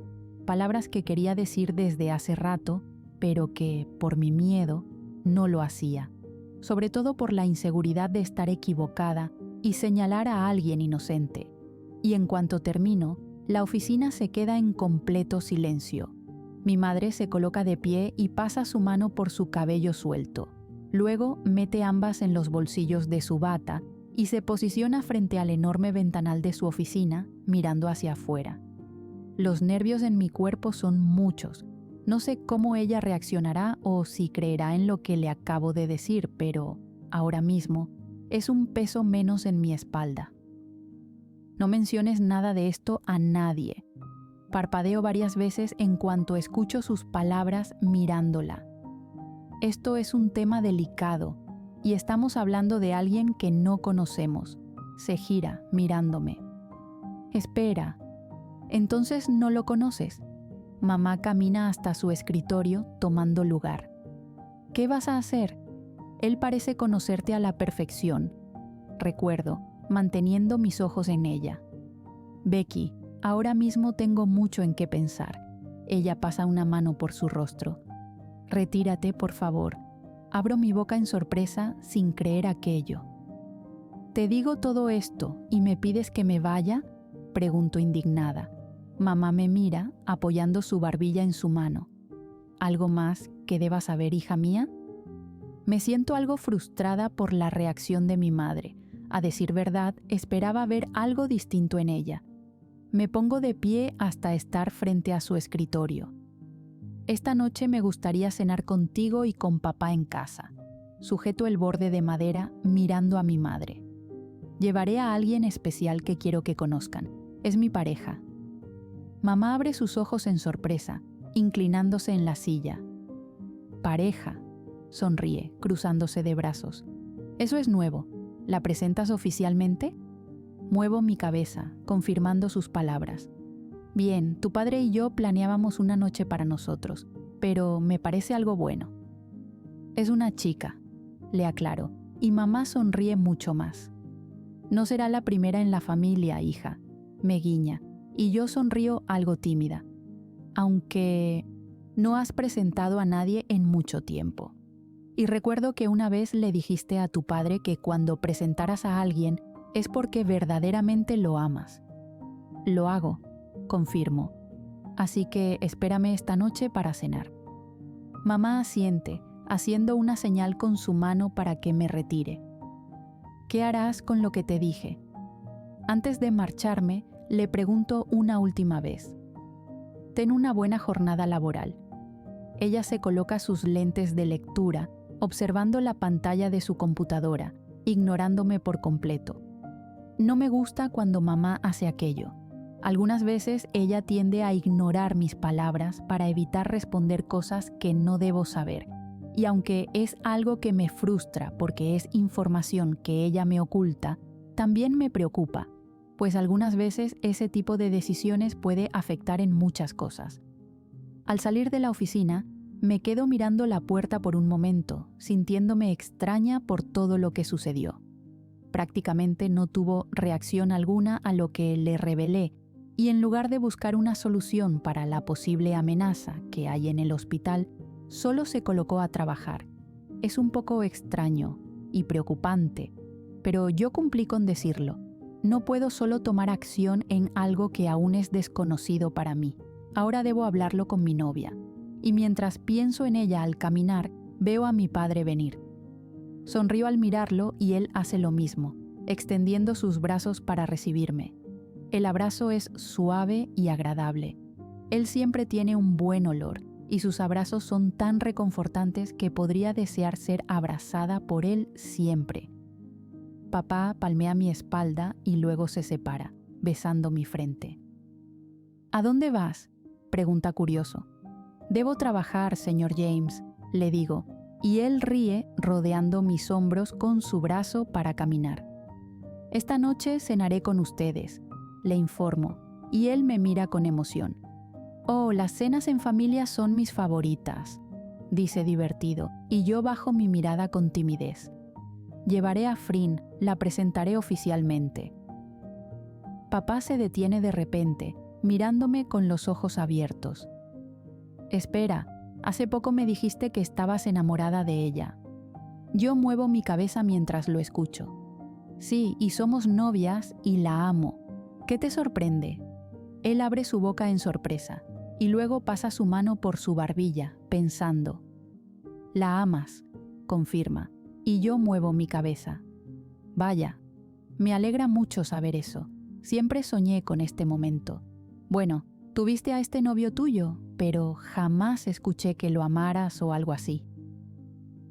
palabras que quería decir desde hace rato, pero que, por mi miedo, no lo hacía, sobre todo por la inseguridad de estar equivocada y señalar a alguien inocente. Y en cuanto termino, la oficina se queda en completo silencio. Mi madre se coloca de pie y pasa su mano por su cabello suelto. Luego mete ambas en los bolsillos de su bata y se posiciona frente al enorme ventanal de su oficina, mirando hacia afuera. Los nervios en mi cuerpo son muchos. No sé cómo ella reaccionará o si creerá en lo que le acabo de decir, pero ahora mismo es un peso menos en mi espalda. No menciones nada de esto a nadie. Parpadeo varias veces en cuanto escucho sus palabras mirándola. Esto es un tema delicado y estamos hablando de alguien que no conocemos. Se gira mirándome. Espera, ¿entonces no lo conoces? Mamá camina hasta su escritorio tomando lugar. ¿Qué vas a hacer? Él parece conocerte a la perfección. Recuerdo, manteniendo mis ojos en ella. Becky, ahora mismo tengo mucho en qué pensar. Ella pasa una mano por su rostro. Retírate, por favor. Abro mi boca en sorpresa sin creer aquello. ¿Te digo todo esto y me pides que me vaya? Pregunto indignada. Mamá me mira, apoyando su barbilla en su mano. ¿Algo más que deba saber, hija mía? Me siento algo frustrada por la reacción de mi madre. A decir verdad, esperaba ver algo distinto en ella. Me pongo de pie hasta estar frente a su escritorio. Esta noche me gustaría cenar contigo y con papá en casa. Sujeto el borde de madera mirando a mi madre. Llevaré a alguien especial que quiero que conozcan. Es mi pareja. Mamá abre sus ojos en sorpresa, inclinándose en la silla. Pareja, sonríe, cruzándose de brazos. Eso es nuevo. ¿La presentas oficialmente? Muevo mi cabeza, confirmando sus palabras. Bien, tu padre y yo planeábamos una noche para nosotros, pero me parece algo bueno. Es una chica, le aclaro, y mamá sonríe mucho más. No será la primera en la familia, hija, me guiña, y yo sonrío algo tímida, aunque no has presentado a nadie en mucho tiempo. Y recuerdo que una vez le dijiste a tu padre que cuando presentaras a alguien es porque verdaderamente lo amas. Lo hago, confirmo. Así que espérame esta noche para cenar. Mamá asiente, haciendo una señal con su mano para que me retire. ¿Qué harás con lo que te dije? Antes de marcharme, le pregunto una última vez. Ten una buena jornada laboral. Ella se coloca sus lentes de lectura, observando la pantalla de su computadora, ignorándome por completo. No me gusta cuando mamá hace aquello. Algunas veces ella tiende a ignorar mis palabras para evitar responder cosas que no debo saber. Y aunque es algo que me frustra porque es información que ella me oculta, también me preocupa, pues algunas veces ese tipo de decisiones puede afectar en muchas cosas. Al salir de la oficina, me quedo mirando la puerta por un momento, sintiéndome extraña por todo lo que sucedió. Prácticamente no tuvo reacción alguna a lo que le revelé, y en lugar de buscar una solución para la posible amenaza que hay en el hospital, solo se colocó a trabajar. Es un poco extraño y preocupante, pero yo cumplí con decirlo. No puedo solo tomar acción en algo que aún es desconocido para mí. Ahora debo hablarlo con mi novia. Y mientras pienso en ella al caminar, veo a mi padre venir. Sonrío al mirarlo y él hace lo mismo, extendiendo sus brazos para recibirme. El abrazo es suave y agradable. Él siempre tiene un buen olor y sus abrazos son tan reconfortantes que podría desear ser abrazada por él siempre. Papá palmea mi espalda y luego se separa, besando mi frente. ¿A dónde vas?, pregunta curioso. Debo trabajar, señor James, le digo, y él ríe rodeando mis hombros con su brazo para caminar. Esta noche cenaré con ustedes, le informo, y él me mira con emoción. Oh, las cenas en familia son mis favoritas, dice divertido, y yo bajo mi mirada con timidez. Llevaré a Frin, la presentaré oficialmente. Papá se detiene de repente, mirándome con los ojos abiertos. Espera, hace poco me dijiste que estabas enamorada de ella. Yo muevo mi cabeza mientras lo escucho. Sí, y somos novias y la amo. ¿Qué te sorprende? Él abre su boca en sorpresa y luego pasa su mano por su barbilla, pensando. La amas, confirma, y yo muevo mi cabeza. Vaya, me alegra mucho saber eso. Siempre soñé con este momento. Bueno, tuviste a este novio tuyo, pero jamás escuché que lo amaras o algo así.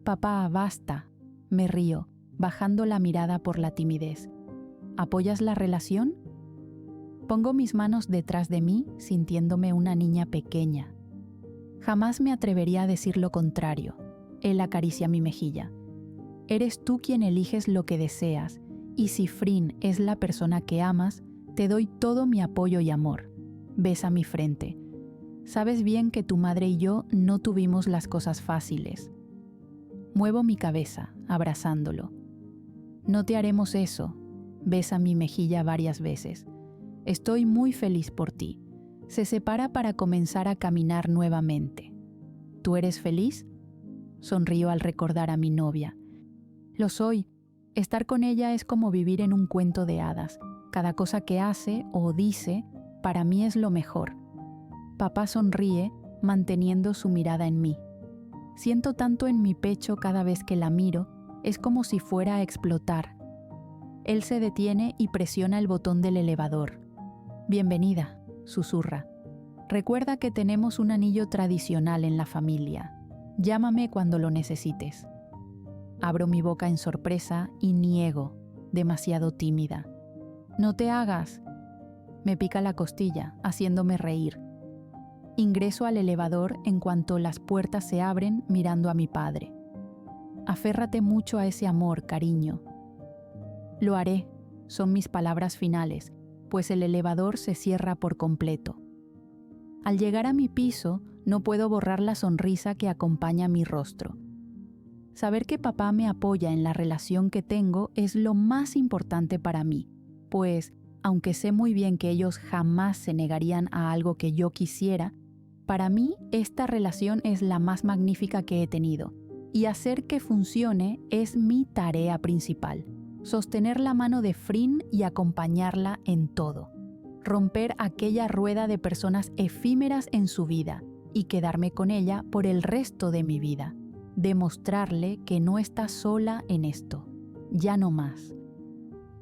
Papá, basta, me río, bajando la mirada por la timidez. ¿Apoyas la relación? Pongo mis manos detrás de mí, sintiéndome una niña pequeña. Jamás me atrevería a decir lo contrario. Él acaricia mi mejilla. Eres tú quien eliges lo que deseas, y si Frin es la persona que amas, te doy todo mi apoyo y amor. Besa mi frente. Sabes bien que tu madre y yo no tuvimos las cosas fáciles. Muevo mi cabeza, abrazándolo. No te haremos eso. Besa mi mejilla varias veces. Estoy muy feliz por ti. Se separa para comenzar a caminar nuevamente. ¿Tú eres feliz? Sonrío al recordar a mi novia. Lo soy. Estar con ella es como vivir en un cuento de hadas. Cada cosa que hace o dice, para mí es lo mejor. Papá sonríe, manteniendo su mirada en mí. Siento tanto en mi pecho cada vez que la miro, es como si fuera a explotar. Él se detiene y presiona el botón del elevador. Bienvenida, susurra. Recuerda que tenemos un anillo tradicional en la familia. Llámame cuando lo necesites. Abro mi boca en sorpresa y niego, demasiado tímida. No te hagas. Me pica la costilla, haciéndome reír. Ingreso al elevador en cuanto las puertas se abren mirando a mi padre. Aférrate mucho a ese amor, cariño. Lo haré, son mis palabras finales, pues el elevador se cierra por completo. Al llegar a mi piso, no puedo borrar la sonrisa que acompaña mi rostro. Saber que papá me apoya en la relación que tengo es lo más importante para mí, pues, aunque sé muy bien que ellos jamás se negarían a algo que yo quisiera, para mí esta relación es la más magnífica que he tenido, y hacer que funcione es mi tarea principal. Sostener la mano de Frin y acompañarla en todo. Romper aquella rueda de personas efímeras en su vida y quedarme con ella por el resto de mi vida. Demostrarle que no está sola en esto. Ya no más.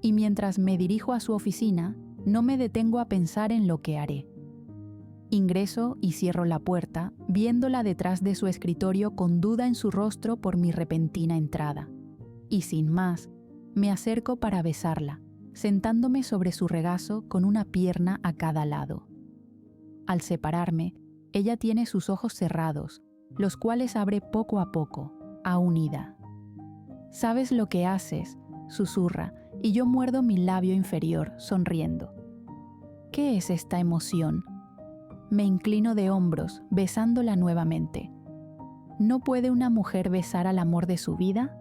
Y mientras me dirijo a su oficina, no me detengo a pensar en lo que haré. Ingreso y cierro la puerta, viéndola detrás de su escritorio con duda en su rostro por mi repentina entrada. Y sin más, me acerco para besarla, sentándome sobre su regazo con una pierna a cada lado. Al separarme, ella tiene sus ojos cerrados, los cuales abre poco a poco, aún ida. «¿Sabes lo que haces?», susurra, y yo muerdo mi labio inferior, sonriendo. ¿Qué es esta emoción? Me inclino de hombros, besándola nuevamente. ¿No puede una mujer besar al amor de su vida?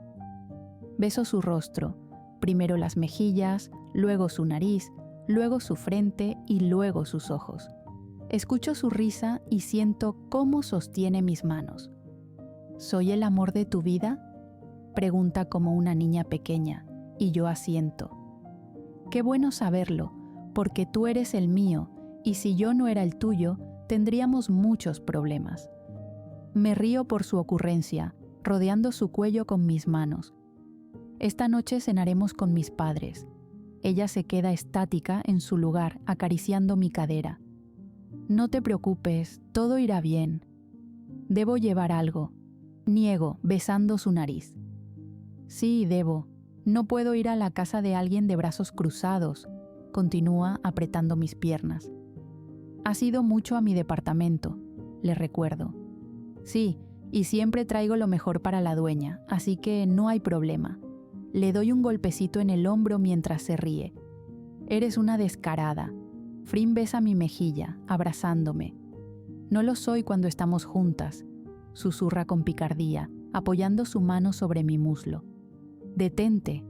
Beso su rostro, primero las mejillas, luego su nariz, luego su frente y luego sus ojos. Escucho su risa y siento cómo sostiene mis manos. ¿Soy el amor de tu vida?, pregunta como una niña pequeña, y yo asiento. Qué bueno saberlo, porque tú eres el mío, y si yo no era el tuyo, tendríamos muchos problemas. Me río por su ocurrencia, rodeando su cuello con mis manos. Esta noche cenaremos con mis padres. Ella se queda estática en su lugar, acariciando mi cadera. No te preocupes, todo irá bien. Debo llevar algo. Niego, besando su nariz. Sí, debo. No puedo ir a la casa de alguien de brazos cruzados, continúa apretando mis piernas. Has ido mucho a mi departamento, le recuerdo. Sí, y siempre traigo lo mejor para la dueña, así que no hay problema. Le doy un golpecito en el hombro mientras se ríe. Eres una descarada. Frin besa mi mejilla, abrazándome. No lo soy cuando estamos juntas, susurra con picardía, apoyando su mano sobre mi muslo. Detente,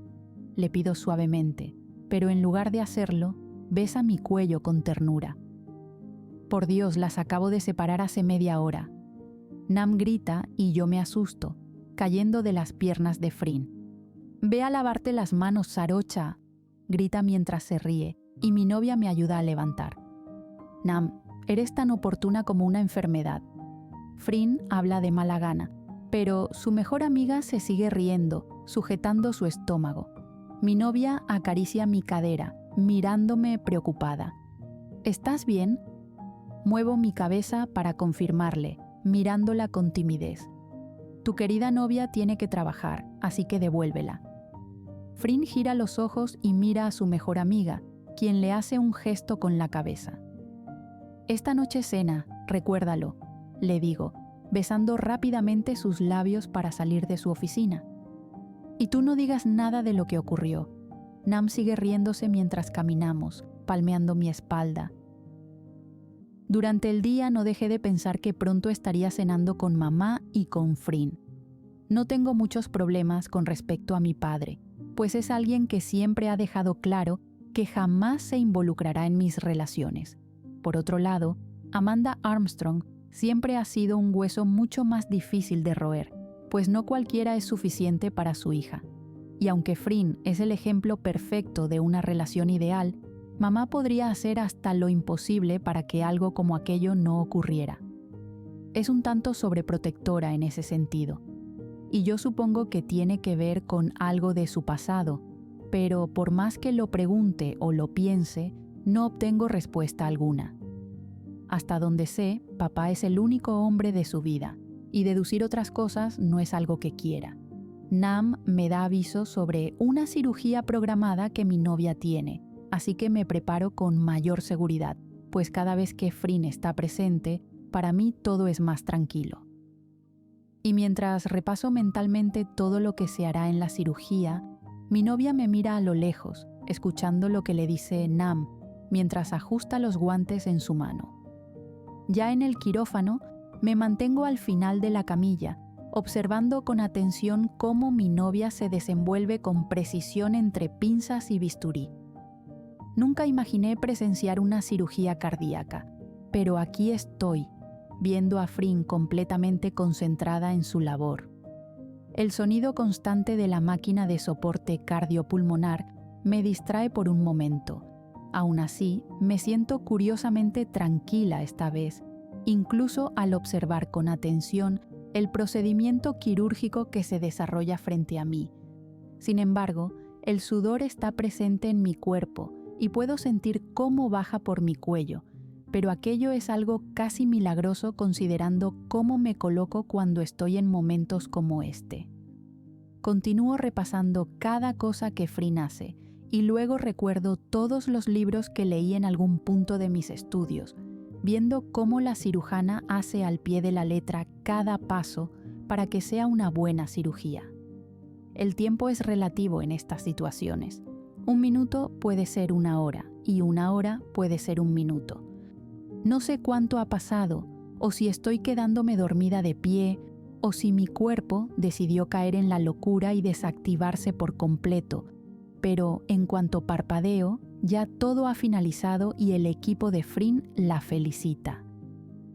le pido suavemente, pero en lugar de hacerlo, besa mi cuello con ternura. Por Dios, las acabo de separar hace media hora. Nam grita y yo me asusto, cayendo de las piernas de Frin. Ve a lavarte las manos, Sarocha, grita mientras se ríe, y mi novia me ayuda a levantar. Nam, eres tan oportuna como una enfermedad. Frin habla de mala gana, pero su mejor amiga se sigue riendo, sujetando su estómago. Mi novia acaricia mi cadera, mirándome preocupada. ¿Estás bien? Muevo mi cabeza para confirmarle, mirándola con timidez. Tu querida novia tiene que trabajar, así que devuélvela. Frin gira los ojos y mira a su mejor amiga, quien le hace un gesto con la cabeza. Esta noche cena, recuérdalo, le digo, besando rápidamente sus labios para salir de su oficina. Y tú no digas nada de lo que ocurrió. Nam sigue riéndose mientras caminamos, palmeando mi espalda. Durante el día no dejé de pensar que pronto estaría cenando con mamá y con Frin. No tengo muchos problemas con respecto a mi padre, pues es alguien que siempre ha dejado claro que jamás se involucrará en mis relaciones. Por otro lado, Amanda Armstrong siempre ha sido un hueso mucho más difícil de roer, pues no cualquiera es suficiente para su hija. Y aunque Frin es el ejemplo perfecto de una relación ideal, mamá podría hacer hasta lo imposible para que algo como aquello no ocurriera. Es un tanto sobreprotectora en ese sentido, y yo supongo que tiene que ver con algo de su pasado, pero por más que lo pregunte o lo piense, no obtengo respuesta alguna. Hasta donde sé, papá es el único hombre de su vida, y deducir otras cosas no es algo que quiera. Nam me da aviso sobre una cirugía programada que mi novia tiene, así que me preparo con mayor seguridad, pues cada vez que Frin está presente, para mí todo es más tranquilo. Y mientras repaso mentalmente todo lo que se hará en la cirugía, mi novia me mira a lo lejos, escuchando lo que le dice Nam, mientras ajusta los guantes en su mano. Ya en el quirófano, me mantengo al final de la camilla, observando con atención cómo mi novia se desenvuelve con precisión entre pinzas y bisturí. Nunca imaginé presenciar una cirugía cardíaca, pero aquí estoy, viendo a Frin completamente concentrada en su labor. El sonido constante de la máquina de soporte cardiopulmonar me distrae por un momento. Aún así, me siento curiosamente tranquila esta vez, incluso al observar con atención el procedimiento quirúrgico que se desarrolla frente a mí. Sin embargo, el sudor está presente en mi cuerpo y puedo sentir cómo baja por mi cuello, pero aquello es algo casi milagroso considerando cómo me coloco cuando estoy en momentos como este. Continúo repasando cada cosa que Frin hace y luego recuerdo todos los libros que leí en algún punto de mis estudios, viendo cómo la cirujana hace al pie de la letra cada paso para que sea una buena cirugía. El tiempo es relativo en estas situaciones. Un minuto puede ser una hora y una hora puede ser un minuto. No sé cuánto ha pasado, o si estoy quedándome dormida de pie, o si mi cuerpo decidió caer en la locura y desactivarse por completo, pero en cuanto parpadeo, ya todo ha finalizado y el equipo de Frin la felicita.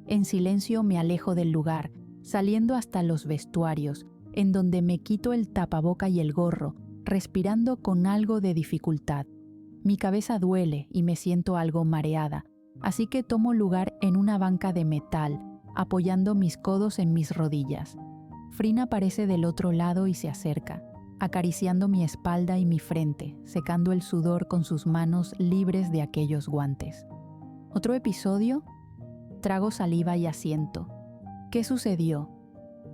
En silencio me alejo del lugar, saliendo hasta los vestuarios, en donde me quito el tapaboca y el gorro, respirando con algo de dificultad. Mi cabeza duele y me siento algo mareada, así que tomo lugar en una banca de metal, apoyando mis codos en mis rodillas. Frin aparece del otro lado y se acerca, acariciando mi espalda y mi frente, secando el sudor con sus manos libres de aquellos guantes. ¿Otro episodio? Trago saliva y asiento. ¿Qué sucedió?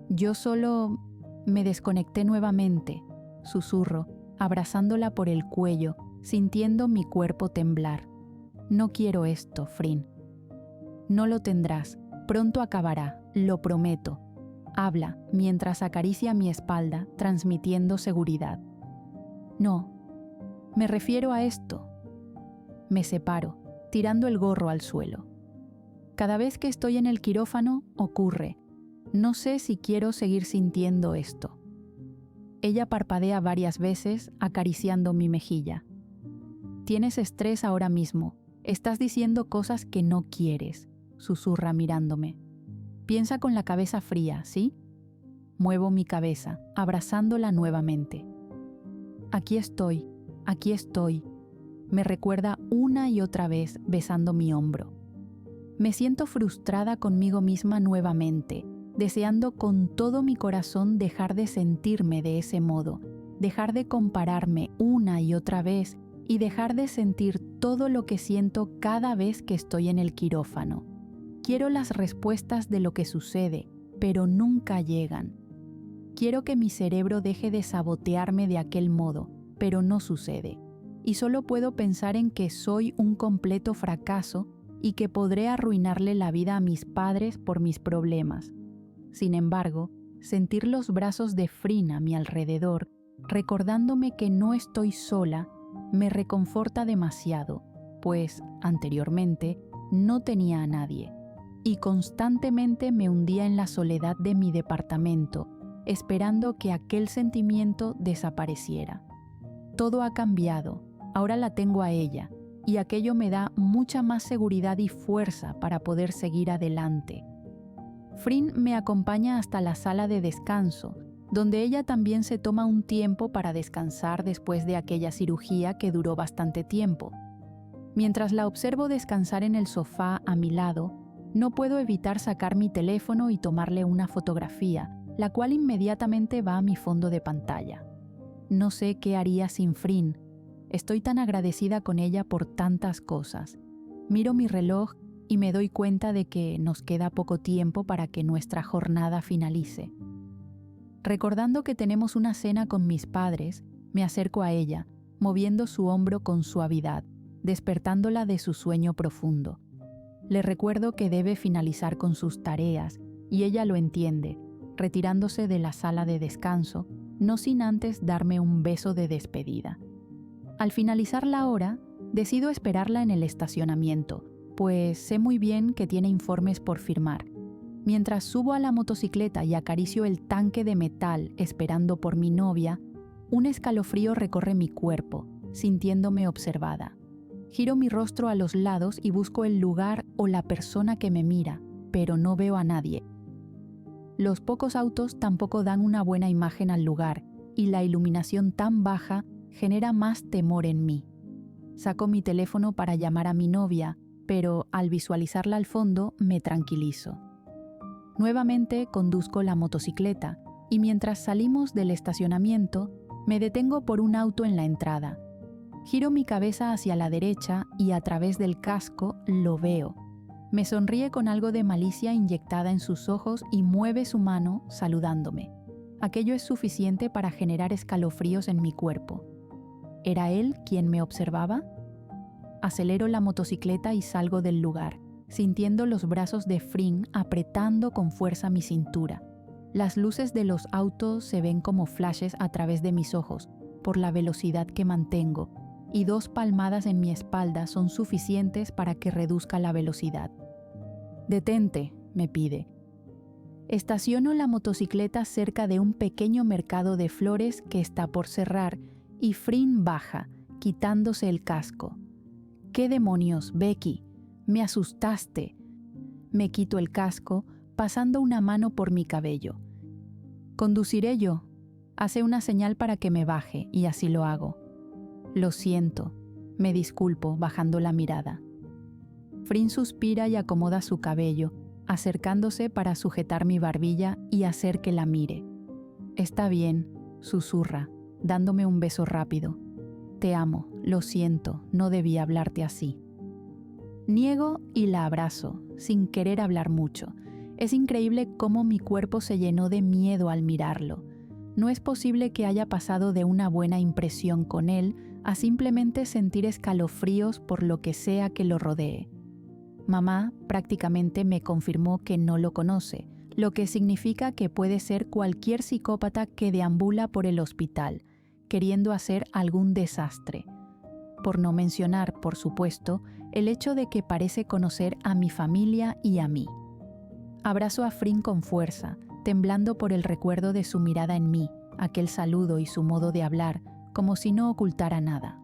Yo solo me desconecté nuevamente, susurro, abrazándola por el cuello, sintiendo mi cuerpo temblar. No quiero esto, Frin. No lo tendrás, pronto acabará, lo prometo. Habla mientras acaricia mi espalda, transmitiendo seguridad. No, me refiero a esto. Me separo, tirando el gorro al suelo. Cada vez que estoy en el quirófano, ocurre. No sé si quiero seguir sintiendo esto. Ella parpadea varias veces, acariciando mi mejilla. Tienes estrés ahora mismo. Estás diciendo cosas que no quieres, susurra mirándome. Piensa con la cabeza fría, ¿sí? Muevo mi cabeza, abrazándola nuevamente. Aquí estoy, me recuerda una y otra vez besando mi hombro. Me siento frustrada conmigo misma nuevamente, deseando con todo mi corazón dejar de sentirme de ese modo, dejar de compararme una y otra vez y dejar de sentir todo lo que siento cada vez que estoy en el quirófano. Quiero las respuestas de lo que sucede, pero nunca llegan. Quiero que mi cerebro deje de sabotearme de aquel modo, pero no sucede. Y solo puedo pensar en que soy un completo fracaso y que podré arruinarle la vida a mis padres por mis problemas. Sin embargo, sentir los brazos de Frin a mi alrededor, recordándome que no estoy sola, me reconforta demasiado, pues, anteriormente, no tenía a nadie. Y constantemente me hundía en la soledad de mi departamento, esperando que aquel sentimiento desapareciera. Todo ha cambiado, ahora la tengo a ella, y aquello me da mucha más seguridad y fuerza para poder seguir adelante. Frin me acompaña hasta la sala de descanso, donde ella también se toma un tiempo para descansar después de aquella cirugía que duró bastante tiempo. Mientras la observo descansar en el sofá a mi lado, no puedo evitar sacar mi teléfono y tomarle una fotografía, la cual inmediatamente va a mi fondo de pantalla. No sé qué haría sin Frin. Estoy tan agradecida con ella por tantas cosas. Miro mi reloj y me doy cuenta de que nos queda poco tiempo para que nuestra jornada finalice. Recordando que tenemos una cena con mis padres, me acerco a ella, moviendo su hombro con suavidad, despertándola de su sueño profundo. Le recuerdo que debe finalizar con sus tareas, y ella lo entiende, retirándose de la sala de descanso, no sin antes darme un beso de despedida. Al finalizar la hora, decido esperarla en el estacionamiento, pues sé muy bien que tiene informes por firmar. Mientras subo a la motocicleta y acaricio el tanque de metal esperando por mi novia, un escalofrío recorre mi cuerpo, sintiéndome observada. Giro mi rostro a los lados y busco el lugar o la persona que me mira, pero no veo a nadie. Los pocos autos tampoco dan una buena imagen al lugar y la iluminación tan baja genera más temor en mí. Saco mi teléfono para llamar a mi novia, pero al visualizarla al fondo me tranquilizo. Nuevamente conduzco la motocicleta y mientras salimos del estacionamiento, me detengo por un auto en la entrada. Giro mi cabeza hacia la derecha y a través del casco lo veo. Me sonríe con algo de malicia inyectada en sus ojos y mueve su mano saludándome. Aquello es suficiente para generar escalofríos en mi cuerpo. ¿Era él quien me observaba? Acelero la motocicleta y salgo del lugar, sintiendo los brazos de Frin apretando con fuerza mi cintura. Las luces de los autos se ven como flashes a través de mis ojos, por la velocidad que mantengo, y 2 palmadas en mi espalda son suficientes para que reduzca la velocidad. «Detente», me pide. Estaciono la motocicleta cerca de un pequeño mercado de flores que está por cerrar y Frin baja, quitándose el casco. «¿Qué demonios, Becky? Me asustaste». Me quito el casco, pasando una mano por mi cabello. «Conduciré yo». Hace una señal para que me baje y así lo hago. «Lo siento», me disculpo, bajando la mirada. Frin suspira y acomoda su cabello, acercándose para sujetar mi barbilla y hacer que la mire. «Está bien», susurra, dándome un beso rápido. «Te amo, lo siento, no debí hablarte así». Niego y la abrazo, sin querer hablar mucho. Es increíble cómo mi cuerpo se llenó de miedo al mirarlo. No es posible que haya pasado de una buena impresión con él a simplemente sentir escalofríos por lo que sea que lo rodee. Mamá prácticamente me confirmó que no lo conoce, lo que significa que puede ser cualquier psicópata que deambula por el hospital, queriendo hacer algún desastre. Por no mencionar, por supuesto, el hecho de que parece conocer a mi familia y a mí. Abrazo a Frin con fuerza, temblando por el recuerdo de su mirada en mí, aquel saludo y su modo de hablar, como si no ocultara nada.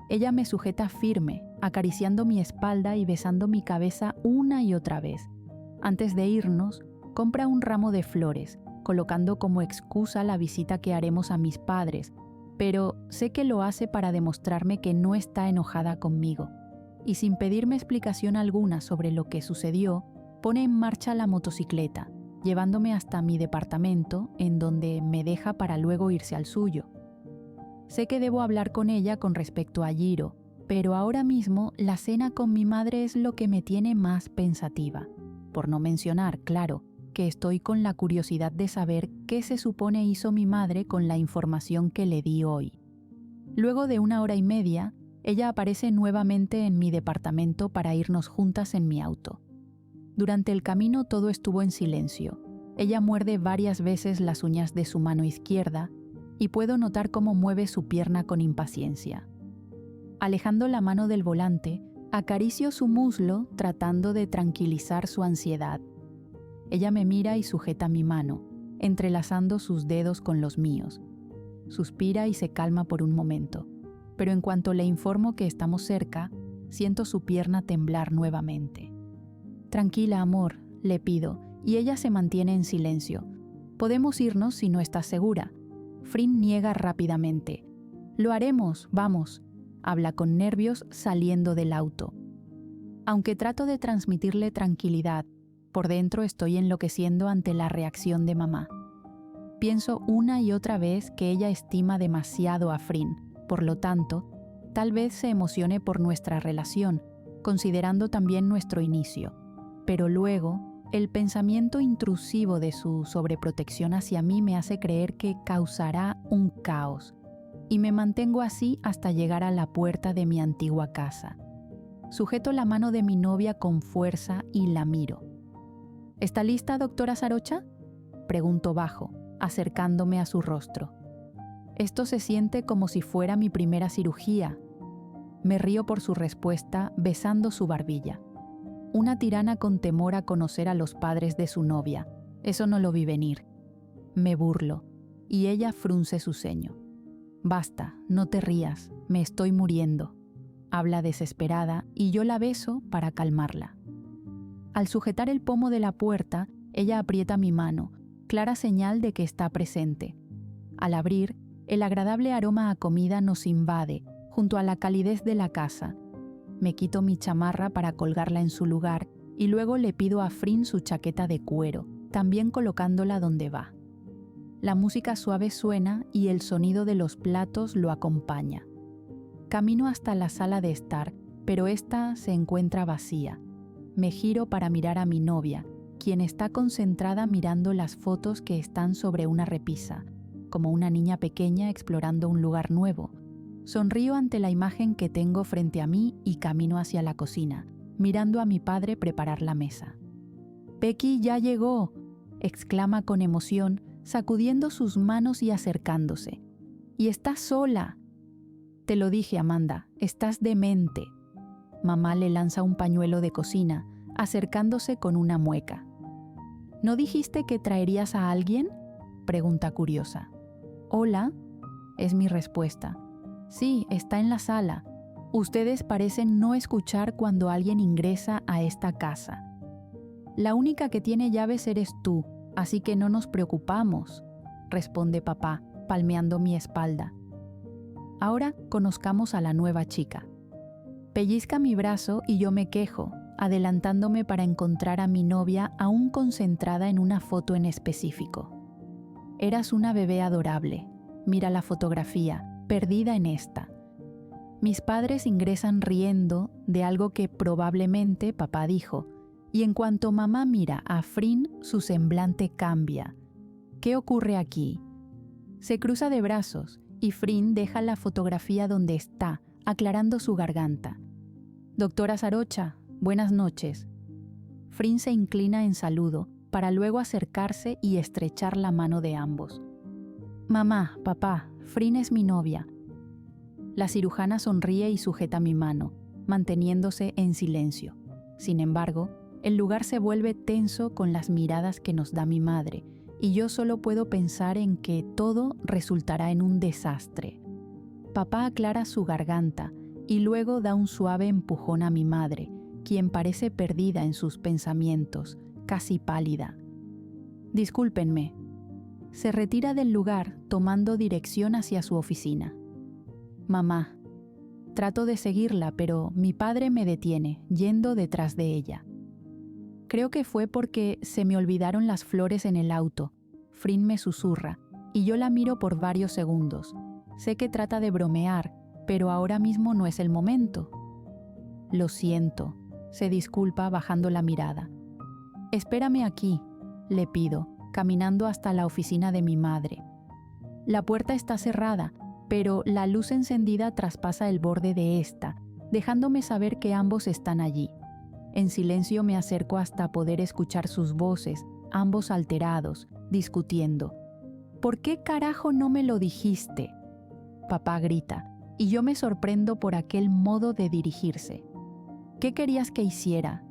Ella me sujeta firme, acariciando mi espalda y besando mi cabeza una y otra vez. Antes de irnos, compra un ramo de flores, colocando como excusa la visita que haremos a mis padres, pero sé que lo hace para demostrarme que no está enojada conmigo. Y sin pedirme explicación alguna sobre lo que sucedió, pone en marcha la motocicleta, llevándome hasta mi departamento, en donde me deja para luego irse al suyo. Sé que debo hablar con ella con respecto a Jiro, pero ahora mismo la cena con mi madre es lo que me tiene más pensativa. Por no mencionar, claro, que estoy con la curiosidad de saber qué se supone hizo mi madre con la información que le di hoy. Luego de 1 hora y media, ella aparece nuevamente en mi departamento para irnos juntas en mi auto. Durante el camino todo estuvo en silencio. Ella muerde varias veces las uñas de su mano izquierda y puedo notar cómo mueve su pierna con impaciencia. Alejando la mano del volante, acaricio su muslo tratando de tranquilizar su ansiedad. Ella me mira y sujeta mi mano, entrelazando sus dedos con los míos. Suspira y se calma por un momento, pero en cuanto le informo que estamos cerca, siento su pierna temblar nuevamente. «Tranquila, amor», le pido, y ella se mantiene en silencio. «Podemos irnos si no estás segura». Frin niega rápidamente. «Lo haremos, vamos», habla con nervios saliendo del auto. Aunque trato de transmitirle tranquilidad, por dentro estoy enloqueciendo ante la reacción de mamá. Pienso una y otra vez que ella estima demasiado a Frin, por lo tanto, tal vez se emocione por nuestra relación, considerando también nuestro inicio. Pero luego, el pensamiento intrusivo de su sobreprotección hacia mí me hace creer que causará un caos, y me mantengo así hasta llegar a la puerta de mi antigua casa. Sujeto la mano de mi novia con fuerza y la miro. «¿Está lista, doctora Sarocha?», pregunto bajo, acercándome a su rostro. Esto se siente como si fuera mi primera cirugía. Me río por su respuesta, besando su barbilla. Una tirana con temor a conocer a los padres de su novia. Eso no lo vi venir. Me burlo, y ella frunce su ceño. «Basta, no te rías, me estoy muriendo», habla desesperada y yo la beso para calmarla. Al sujetar el pomo de la puerta, ella aprieta mi mano, clara señal de que está presente. Al abrir, el agradable aroma a comida nos invade, junto a la calidez de la casa. Me quito mi chamarra para colgarla en su lugar y luego le pido a Frin su chaqueta de cuero, también colocándola donde va. La música suave suena y el sonido de los platos lo acompaña. Camino hasta la sala de estar, pero esta se encuentra vacía. Me giro para mirar a mi novia, quien está concentrada mirando las fotos que están sobre una repisa, como una niña pequeña explorando un lugar nuevo. Sonrío ante la imagen que tengo frente a mí y camino hacia la cocina, mirando a mi padre preparar la mesa. «Becky ya llegó», exclama con emoción, sacudiendo sus manos y acercándose. «Y está sola». «Te lo dije, Amanda, estás demente». Mamá le lanza un pañuelo de cocina, acercándose con una mueca. «¿No dijiste que traerías a alguien?», pregunta curiosa. «Hola», es mi respuesta. Sí, está en la sala. Ustedes parecen no escuchar cuando alguien ingresa a esta casa. La única que tiene llaves eres tú, así que no nos preocupamos, responde papá, palmeando mi espalda. Ahora conozcamos a la nueva chica. Pellizca mi brazo y yo me quejo, adelantándome para encontrar a mi novia aún concentrada en una foto en específico. Eras una bebé adorable. Mira la fotografía, perdida en esta. Mis padres ingresan riendo de algo que probablemente papá dijo, y en cuanto mamá mira a Frin, su semblante cambia. ¿Qué ocurre aquí? Se cruza de brazos y Frin deja la fotografía donde está, aclarando su garganta. Doctora Sarocha, buenas noches. Frin se inclina en saludo para luego acercarse y estrechar la mano de ambos. Mamá, papá, Frin es mi novia. La cirujana sonríe y sujeta mi mano, manteniéndose en silencio. Sin embargo, el lugar se vuelve tenso con las miradas que nos da mi madre, y yo solo puedo pensar en que todo resultará en un desastre. Papá aclara su garganta y luego da un suave empujón a mi madre, quien parece perdida en sus pensamientos, casi pálida. Discúlpenme. Se retira del lugar tomando dirección hacia su oficina. Mamá. Trato de seguirla, pero mi padre me detiene, yendo detrás de ella. Creo que fue porque se me olvidaron las flores en el auto. Frin me susurra, y yo la miro por varios segundos. Sé que trata de bromear, pero ahora mismo no es el momento. Lo siento, se disculpa bajando la mirada. Espérame aquí, le pido, caminando hasta la oficina de mi madre. La puerta está cerrada, pero la luz encendida traspasa el borde de esta, dejándome saber que ambos están allí. En silencio me acerco hasta poder escuchar sus voces, ambos alterados, discutiendo. ¿Por qué carajo no me lo dijiste? Papá grita, y yo me sorprendo por aquel modo de dirigirse. ¿Qué querías que hiciera?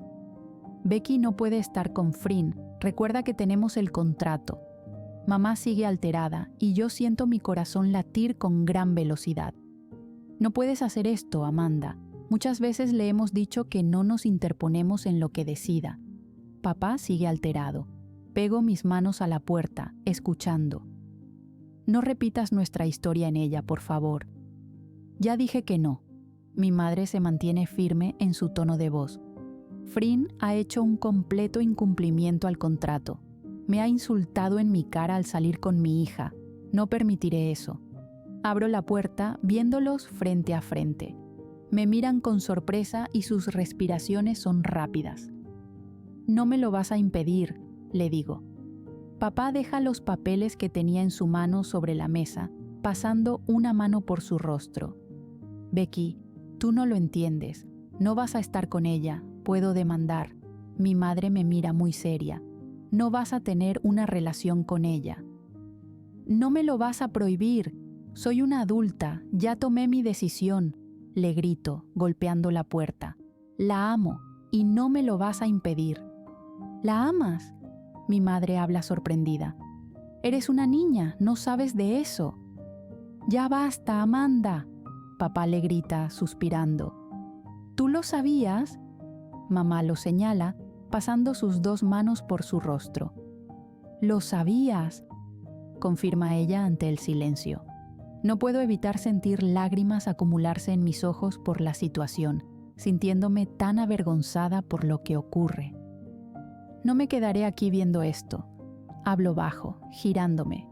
Becky no puede estar con Frin, recuerda que tenemos el contrato. Mamá sigue alterada y yo siento mi corazón latir con gran velocidad. No puedes hacer esto, Amanda. Muchas veces le hemos dicho que no nos interponemos en lo que decida. Papá sigue alterado. Pego mis manos a la puerta, escuchando. No repitas nuestra historia en ella, por favor. Ya dije que no. Mi madre se mantiene firme en su tono de voz. Frin ha hecho un completo incumplimiento al contrato. Me ha insultado en mi cara al salir con mi hija. No permitiré eso. Abro la puerta viéndolos frente a frente. Me miran con sorpresa y sus respiraciones son rápidas. No me lo vas a impedir, le digo. Papá deja los papeles que tenía en su mano sobre la mesa, pasando una mano por su rostro. Becky, tú no lo entiendes. No vas a estar con ella. Puedo demandar. Mi madre me mira muy seria. No vas a tener una relación con ella. No me lo vas a prohibir. Soy una adulta. Ya tomé mi decisión. Le grito, golpeando la puerta. La amo y no me lo vas a impedir. ¿La amas? Mi madre habla sorprendida. Eres una niña, no sabes de eso. Ya basta, Amanda. Papá le grita, suspirando. ¿Tú lo sabías? Mamá lo señala, pasando sus dos manos por su rostro. «Lo sabías», confirma ella ante el silencio. No puedo evitar sentir lágrimas acumularse en mis ojos por la situación, sintiéndome tan avergonzada por lo que ocurre. No me quedaré aquí viendo esto. Hablo bajo, girándome.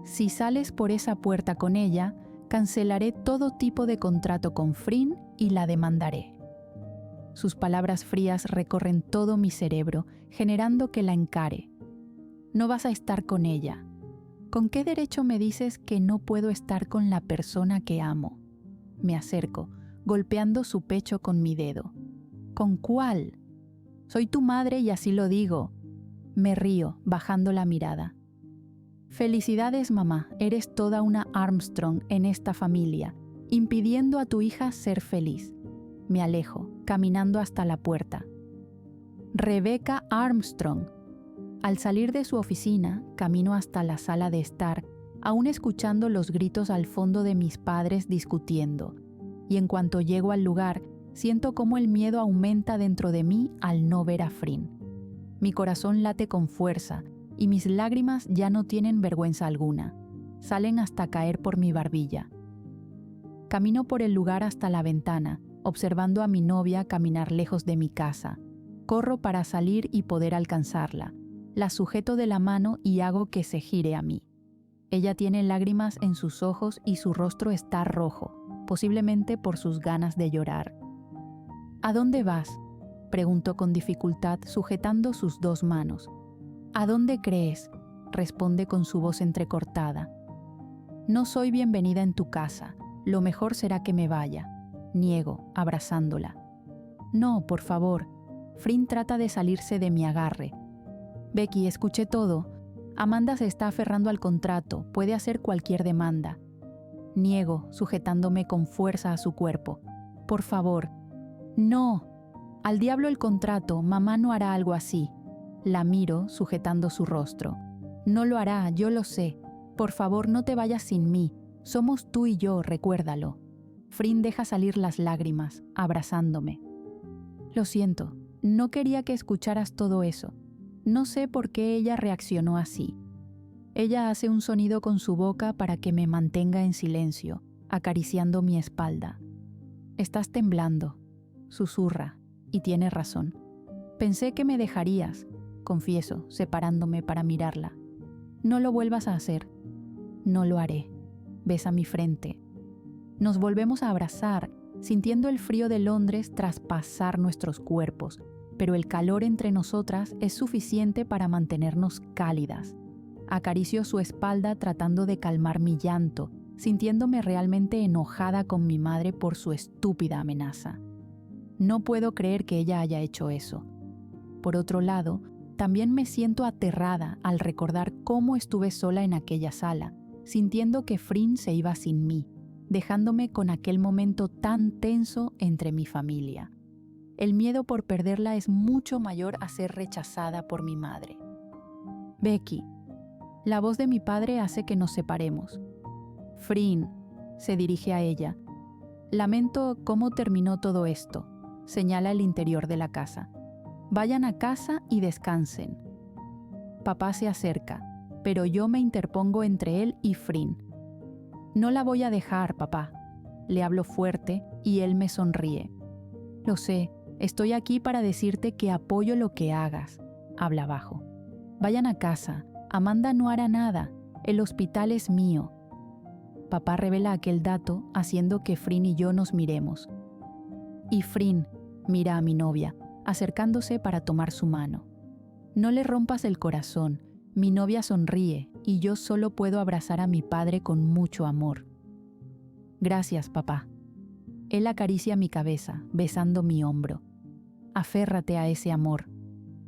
Si sales por esa puerta con ella, cancelaré todo tipo de contrato con Frin y la demandaré. Sus palabras frías recorren todo mi cerebro, generando que la encare. No vas a estar con ella. ¿Con qué derecho me dices que no puedo estar con la persona que amo? Me acerco, golpeando su pecho con mi dedo. ¿Con cuál? Soy tu madre y así lo digo. Me río, bajando la mirada. Felicidades, mamá, eres toda una Armstrong en esta familia, impidiendo a tu hija ser feliz. Me alejo, caminando hasta la puerta. Rebecca Armstrong. Al salir de su oficina, camino hasta la sala de estar aún escuchando los gritos al fondo de mis padres discutiendo, y en cuanto llego al lugar, siento cómo el miedo aumenta dentro de mí al no ver a Frin. Mi corazón late con fuerza y mis lágrimas ya no tienen vergüenza alguna. Salen hasta caer por mi barbilla. Camino por el lugar hasta la ventana, observando a mi novia caminar lejos de mi casa. Corro para salir y poder alcanzarla. La sujeto de la mano y hago que se gire a mí. Ella tiene lágrimas en sus ojos y su rostro está rojo, posiblemente por sus ganas de llorar. ¿A dónde vas?, preguntó con dificultad, sujetando sus dos manos. ¿A dónde crees?, responde con su voz entrecortada. No soy bienvenida en tu casa. Lo mejor será que me vaya, niego, abrazándola. No, por favor. Frin trata de salirse de mi agarre. Becky, escuché todo. Amanda se está aferrando al contrato, puede hacer cualquier demanda. Niego, sujetándome con fuerza a su cuerpo. Por favor. No. Al diablo el contrato, mamá no hará algo así. La miro, sujetando su rostro. No lo hará, yo lo sé. Por favor, no te vayas sin mí. Somos tú y yo, recuérdalo. Frin deja salir las lágrimas, abrazándome. Lo siento, no quería que escucharas todo eso. No sé por qué ella reaccionó así. Ella hace un sonido con su boca para que me mantenga en silencio, acariciando mi espalda. Estás temblando, susurra, y tiene razón. Pensé que me dejarías, confieso, separándome para mirarla. No lo vuelvas a hacer. No lo haré. Besa mi frente. Nos volvemos a abrazar, sintiendo el frío de Londres traspasar nuestros cuerpos, pero el calor entre nosotras es suficiente para mantenernos cálidas. Acaricio su espalda tratando de calmar mi llanto, sintiéndome realmente enojada con mi madre por su estúpida amenaza. No puedo creer que ella haya hecho eso. Por otro lado, también me siento aterrada al recordar cómo estuve sola en aquella sala, sintiendo que Frin se iba sin mí, dejándome con aquel momento tan tenso entre mi familia. El miedo por perderla es mucho mayor a ser rechazada por mi madre. Becky. La voz de mi padre hace que nos separemos. Frin, se dirige a ella. Lamento cómo terminó todo esto, señala el interior de la casa. Vayan a casa y descansen. Papá se acerca, pero yo me interpongo entre él y Frin. No la voy a dejar, papá. Le hablo fuerte y él me sonríe. Lo sé, estoy aquí para decirte que apoyo lo que hagas. Habla bajo. Vayan a casa. Amanda no hará nada. El hospital es mío. Papá revela aquel dato, haciendo que Frin y yo nos miremos. Y Frin mira a mi novia, acercándose para tomar su mano. No le rompas el corazón. Mi novia sonríe y yo solo puedo abrazar a mi padre con mucho amor. Gracias, papá. Él acaricia mi cabeza, besando mi hombro. Aférrate a ese amor.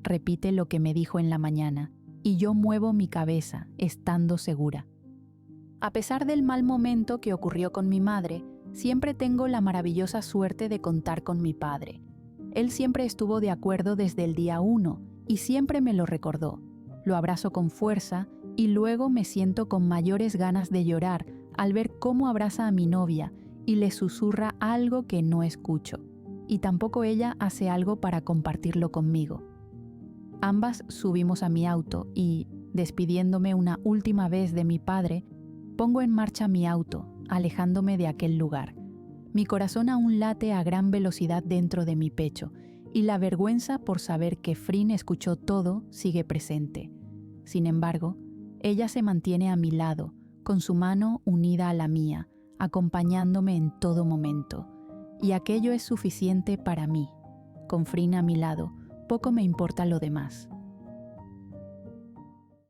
Repite lo que me dijo en la mañana, y yo muevo mi cabeza, estando segura. A pesar del mal momento que ocurrió con mi madre, siempre tengo la maravillosa suerte de contar con mi padre. Él siempre estuvo de acuerdo desde el día 1 y siempre me lo recordó. Lo abrazo con fuerza y luego me siento con mayores ganas de llorar al ver cómo abraza a mi novia y le susurra algo que no escucho, y tampoco ella hace algo para compartirlo conmigo. Ambas subimos a mi auto y, despidiéndome una última vez de mi padre, pongo en marcha mi auto, alejándome de aquel lugar. Mi corazón aún late a gran velocidad dentro de mi pecho, y la vergüenza por saber que Frin escuchó todo sigue presente. Sin embargo, ella se mantiene a mi lado, con su mano unida a la mía, acompañándome en todo momento. Y aquello es suficiente para mí. Con Frin a mi lado, poco me importa lo demás.